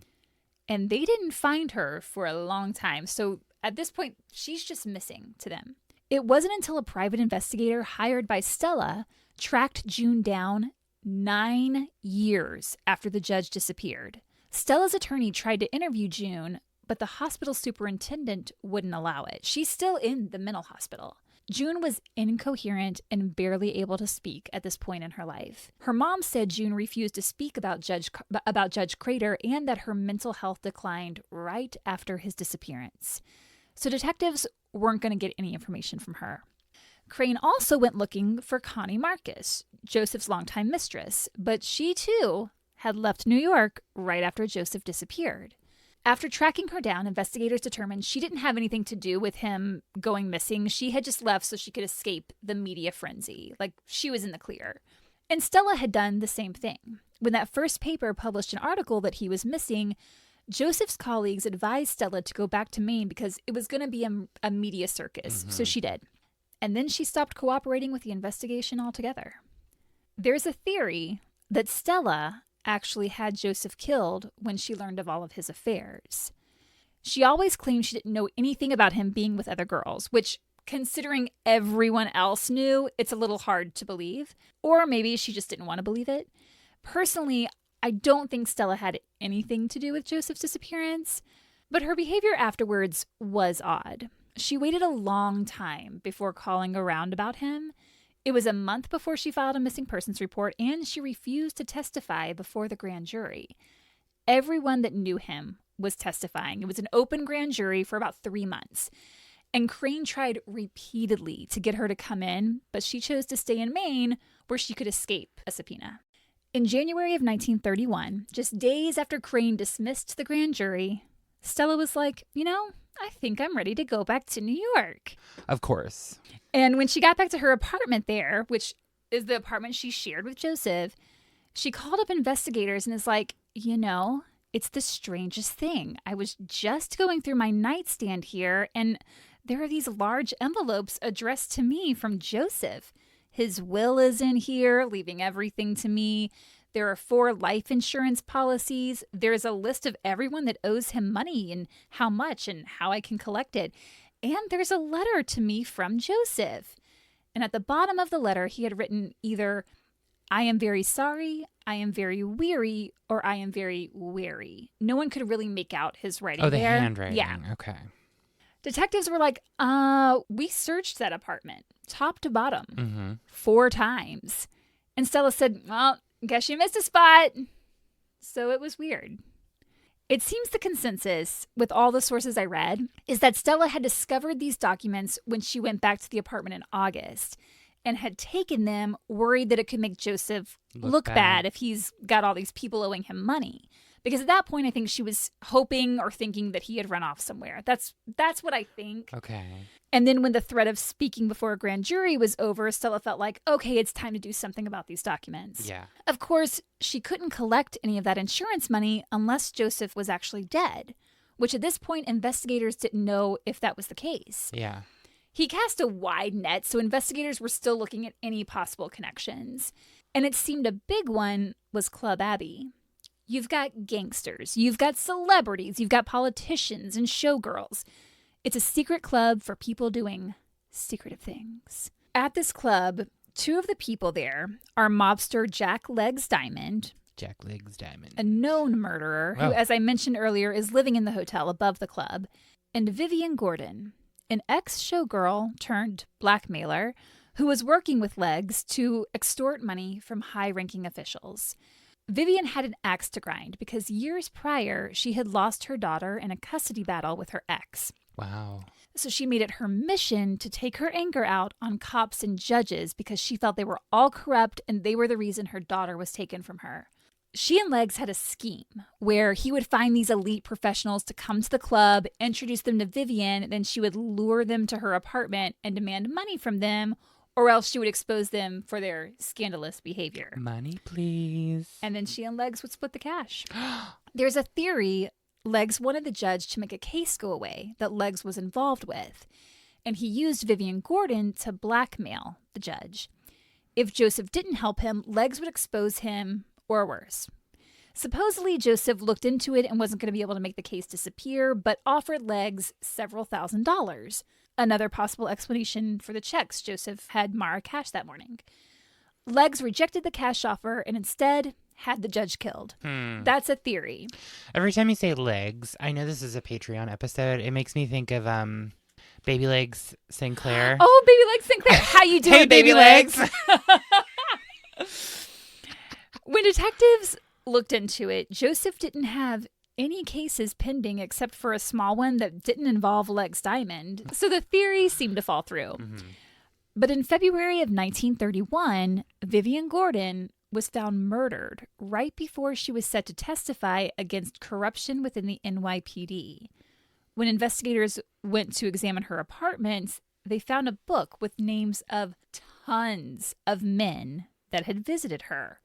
And they didn't find her for a long time. So at this point, she's just missing to them. It wasn't until a private investigator hired by Stella tracked June down 9 years after the judge disappeared. Stella's attorney tried to interview June, but the hospital superintendent wouldn't allow it. She's still in the mental hospital. June was incoherent and barely able to speak at this point in her life. Her mom said June refused to speak about Judge Crater and that her mental health declined right after his disappearance. So detectives weren't going to get any information from her. Crane also went looking for Connie Marcus, Joseph's longtime mistress, but she too had left New York right after Joseph disappeared. After tracking her down, investigators determined she didn't have anything to do with him going missing. She had just left so she could escape the media frenzy. Like, she was in the clear. And Stella had done the same thing. When that first paper published an article that he was missing, Joseph's colleagues advised Stella to go back to Maine because it was going to be a media circus. So she did. And then she stopped cooperating with the investigation altogether. There's a theory that Stella actually had Joseph killed when she learned of all of his affairs. She always claimed she didn't know anything about him being with other girls, which, considering everyone else knew, it's a little hard to believe. Or maybe she just didn't want to believe it. Personally, I don't think Stella had anything to do with Joseph's disappearance, but her behavior afterwards was odd. She waited a long time before calling around about him. It was a month before she filed a missing persons report, and she refused to testify before the grand jury. Everyone that knew him was testifying. It was an open grand jury for about 3 months. And Crane tried repeatedly to get her to come in, but she chose to stay in Maine where she could escape a subpoena. In January of 1931, just days after Crane dismissed the grand jury, Stella was like, I think I'm ready to go back to New York. Of course. And when she got back to her apartment there, which is the apartment she shared with Joseph, she called up investigators and is like, it's the strangest thing. I was just going through my nightstand here, and there are these large envelopes addressed to me from Joseph. His will is in here, leaving everything to me. There are 4 life insurance policies. There's a list of everyone that owes him money and how much and how I can collect it. And there's a letter to me from Joseph. And at the bottom of the letter, he had written either, I am very sorry, I am very weary, or I am very wary. No one could really make out his writing there. Oh, the handwriting. Yeah. Okay. Detectives were like, we searched that apartment, top to bottom, 4 times. And Stella said, well, guess you missed a spot. So it was weird. It seems the consensus, with all the sources I read, is that Stella had discovered these documents when she went back to the apartment in August and had taken them, worried that it could make Joseph look bad if he's got all these people owing him money. Because at that point, I think she was hoping or thinking that he had run off somewhere. That's what I think. Okay. And then when the threat of speaking before a grand jury was over, Stella felt like, okay, it's time to do something about these documents. Yeah. Of course, she couldn't collect any of that insurance money unless Joseph was actually dead, which at this point, investigators didn't know if that was the case. Yeah. He cast a wide net, so investigators were still looking at any possible connections. And it seemed a big one was Club Abbey. You've got gangsters, you've got celebrities, you've got politicians and showgirls. It's a secret club for people doing secretive things. At this club, Two of the people there are mobster Jack Legs Diamond, a known murderer who, as I mentioned earlier, is living in the hotel above the club, and Vivian Gordon, an ex-showgirl turned blackmailer who was working with Legs to extort money from high-ranking officials. Vivian had an axe to grind because years prior, she had lost her daughter in a custody battle with her ex. Wow. So she made it her mission to take her anger out on cops and judges because she felt they were all corrupt and they were the reason her daughter was taken from her. She and Legs had a scheme where he would find these elite professionals to come to the club, introduce them to Vivian, and then she would lure them to her apartment and demand money from them, or else she would expose them for their scandalous behavior. Money, please. And then she and Legs would split the cash. There's a theory Legs wanted the judge to make a case go away that Legs was involved with, and he used Vivian Gordon to blackmail the judge. If Joseph didn't help him, Legs would expose him, or worse. Supposedly, Joseph looked into it and wasn't going to be able to make the case disappear, but offered Legs several $1,000s. Another possible explanation for the checks Joseph had Mara cash that morning. Legs rejected the cash offer and instead had the judge killed. That's a theory. Every time you say Legs, I know this is a Patreon episode, it makes me think of Baby Legs Sinclair. Oh, Baby Legs Sinclair. How you doing, hey, Baby Legs? When detectives looked into it, Joseph didn't have any cases pending except for a small one that didn't involve Legs Diamond, so the theory seemed to fall through. But in February of 1931, Vivian Gordon was found murdered right before she was set to testify against corruption within the NYPD. When investigators went to examine her apartment, they found a book with names of tons of men that had visited her.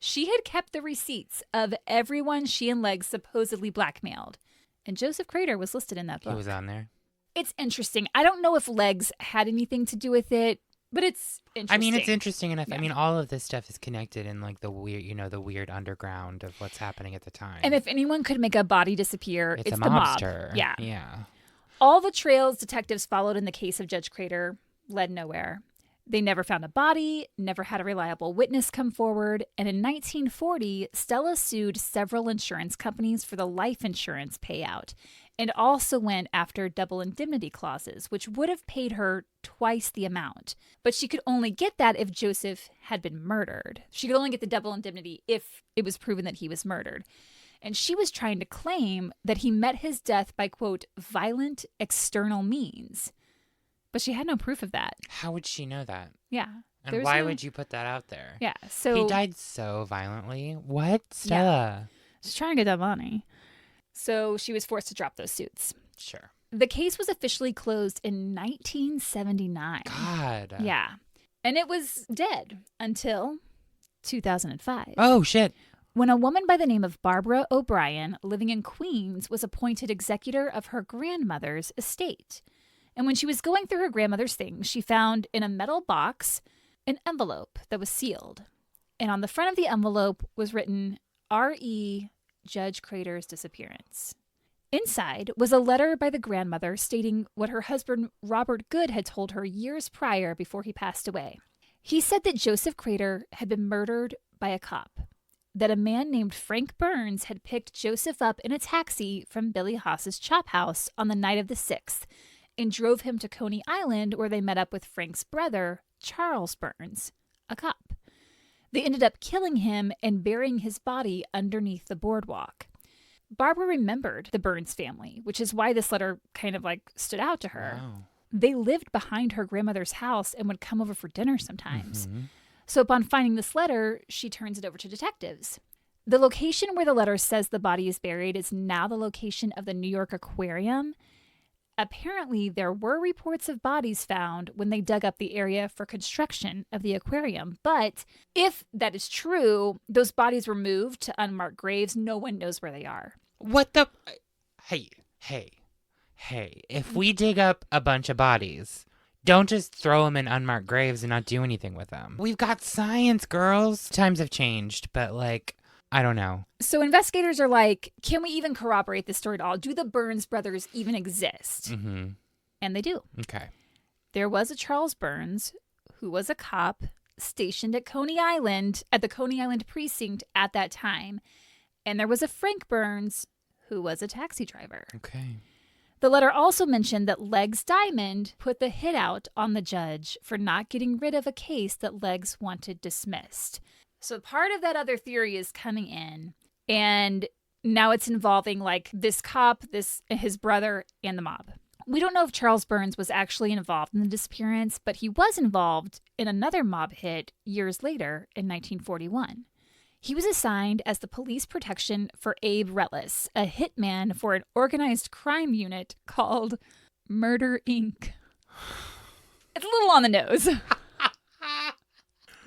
She had kept the receipts of everyone she and Legs supposedly blackmailed. And Joseph Crater was listed in that book. He was on there. It's interesting. I don't know if Legs had anything to do with it, but it's interesting. I mean, it's interesting enough. Yeah. I mean, all of this stuff is connected in like the weird, the weird underground of what's happening at the time. And if anyone could make a body disappear, it's a the mobster. mob. Yeah. Yeah. All the trails detectives followed in the case of Judge Crater led nowhere. They never found a body, never had a reliable witness come forward, and in 1940, Stella sued several insurance companies for the life insurance payout and also went after double indemnity clauses, which would have paid her twice the amount. But she could only get that if Joseph had been murdered. She could only get the double indemnity if it was proven that he was murdered. And she was trying to claim that he met his death by, quote, violent external means. But she had no proof of that. How would she know that? Yeah. And why would you put that out there? Yeah. So he died so violently. What? Stella? Yeah. She's trying to get that money. So she was forced to drop those suits. Sure. The case was officially closed in 1979. God. Yeah. And it was dead until 2005. Oh, shit. When a woman by the name of Barbara O'Brien, living in Queens, was appointed executor of her grandmother's estate. And when she was going through her grandmother's things, she found in a metal box an envelope that was sealed. And on the front of the envelope was written, R.E. Judge Crater's disappearance. Inside was a letter by the grandmother stating what her husband Robert Good had told her years prior before he passed away. He said that Joseph Crater had been murdered by a cop, that a man named Frank Burns had picked Joseph up in a taxi from Billy Haas's Chop House on the night of the 6th, and drove him to Coney Island, where they met up with Frank's brother, Charles Burns, a cop. They ended up killing him and burying his body underneath the boardwalk. Barbara remembered the Burns family, which is why this letter kind of like stood out to her. Wow. They lived behind her grandmother's house and would come over for dinner sometimes. Mm-hmm. So upon finding this letter, she turns it over to detectives. The location where the letter says the body is buried is now the location of the New York Aquarium. Apparently, there were reports of bodies found when they dug up the area for construction of the aquarium. But if that is true, those bodies were moved to unmarked graves. No one knows where they are. What the? Hey. If we dig up a bunch of bodies, don't just throw them in unmarked graves and not do anything with them. We've got science, girls. Times have changed, but like, I don't know. So investigators are like, can we even corroborate this story at all? Do the Burns brothers even exist? Mm-hmm. And they do. Okay. There was a Charles Burns who was a cop stationed at Coney Island, at the Coney Island precinct at that time. And there was a Frank Burns who was a taxi driver. Okay. The letter also mentioned that Legs Diamond put the hit out on the judge for not getting rid of a case that Legs wanted dismissed. So part of that other theory is coming in, and now it's involving like this cop, his brother, and the mob. We don't know if Charles Burns was actually involved in the disappearance, but he was involved in another mob hit years later in 1941. He was assigned as the police protection for Abe Rellis, a hitman for an organized crime unit called Murder, Inc. It's a little on the nose.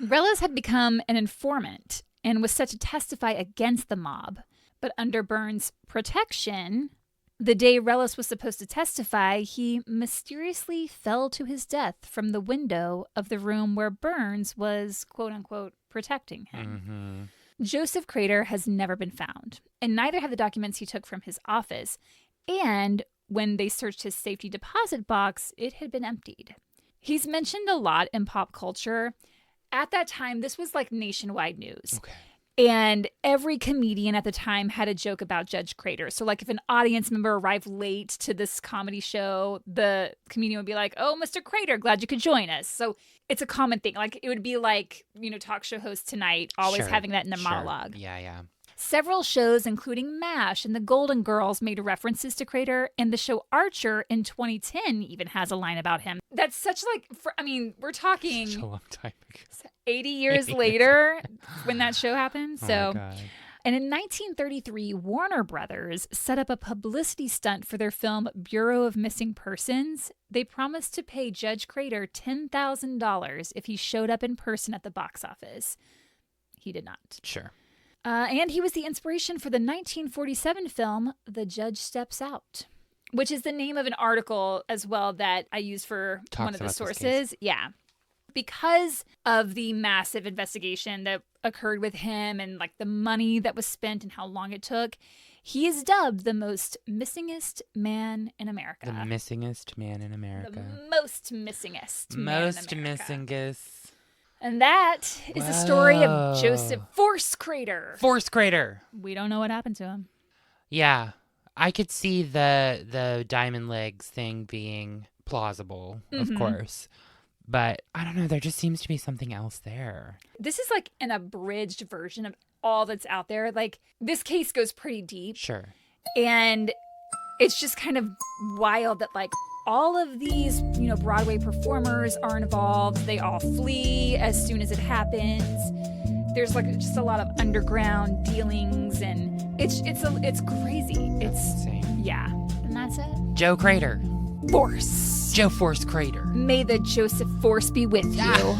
Rellis had become an informant and was set to testify against the mob. But under Burns' protection, the day Rellis was supposed to testify, he mysteriously fell to his death from the window of the room where Burns was, quote-unquote, protecting him. Mm-hmm. Joseph Crater has never been found, and neither have the documents he took from his office. And when they searched his safety deposit box, it had been emptied. He's mentioned a lot in pop culture. At that time, this was like nationwide news. Okay. And every comedian at the time had a joke about Judge Crater. So like if an audience member arrived late to this comedy show, the comedian would be like, "Oh, Mr. Crater, glad you could join us." So it's a common thing. Like it would be like, talk show host tonight, always having that in their monologue. Yeah. Several shows, including MASH and The Golden Girls, made references to Crater, and the show Archer in 2010 even has a line about him. That's such we're talking Such a long time ago. 80 years later when that show happened. Oh so, my God. And in 1933, Warner Brothers set up a publicity stunt for their film Bureau of Missing Persons. They promised to pay Judge Crater $10,000 if he showed up in person at the box office. He did not. Sure. And he was the inspiration for the 1947 film The Judge Steps Out, which is the name of an article as well that I use for one of the sources. Yeah. Because of the massive investigation that occurred with him and like the money that was spent and how long it took, he is dubbed the most missingest man in America. The missingest man in America. The most missingest man in America. Missingest. And that is the story of Joseph Force Crater. Force Crater. We don't know what happened to him. Yeah. I could see the diamond legs thing being plausible, of course. But I don't know. There just seems to be something else there. This is like an abridged version of all that's out there. Like, this case goes pretty deep. Sure. And it's just kind of wild that, like, all of these, Broadway performers are involved. They all flee as soon as it happens. There's like just a lot of underground dealings, and it's crazy. That's insane. Yeah. And that's it. Joe Crater. Force. Joe Force Crater. May the Joseph Force be with you.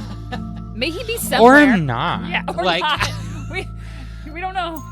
May he be somewhere. Or not. Yeah, or not. We don't know.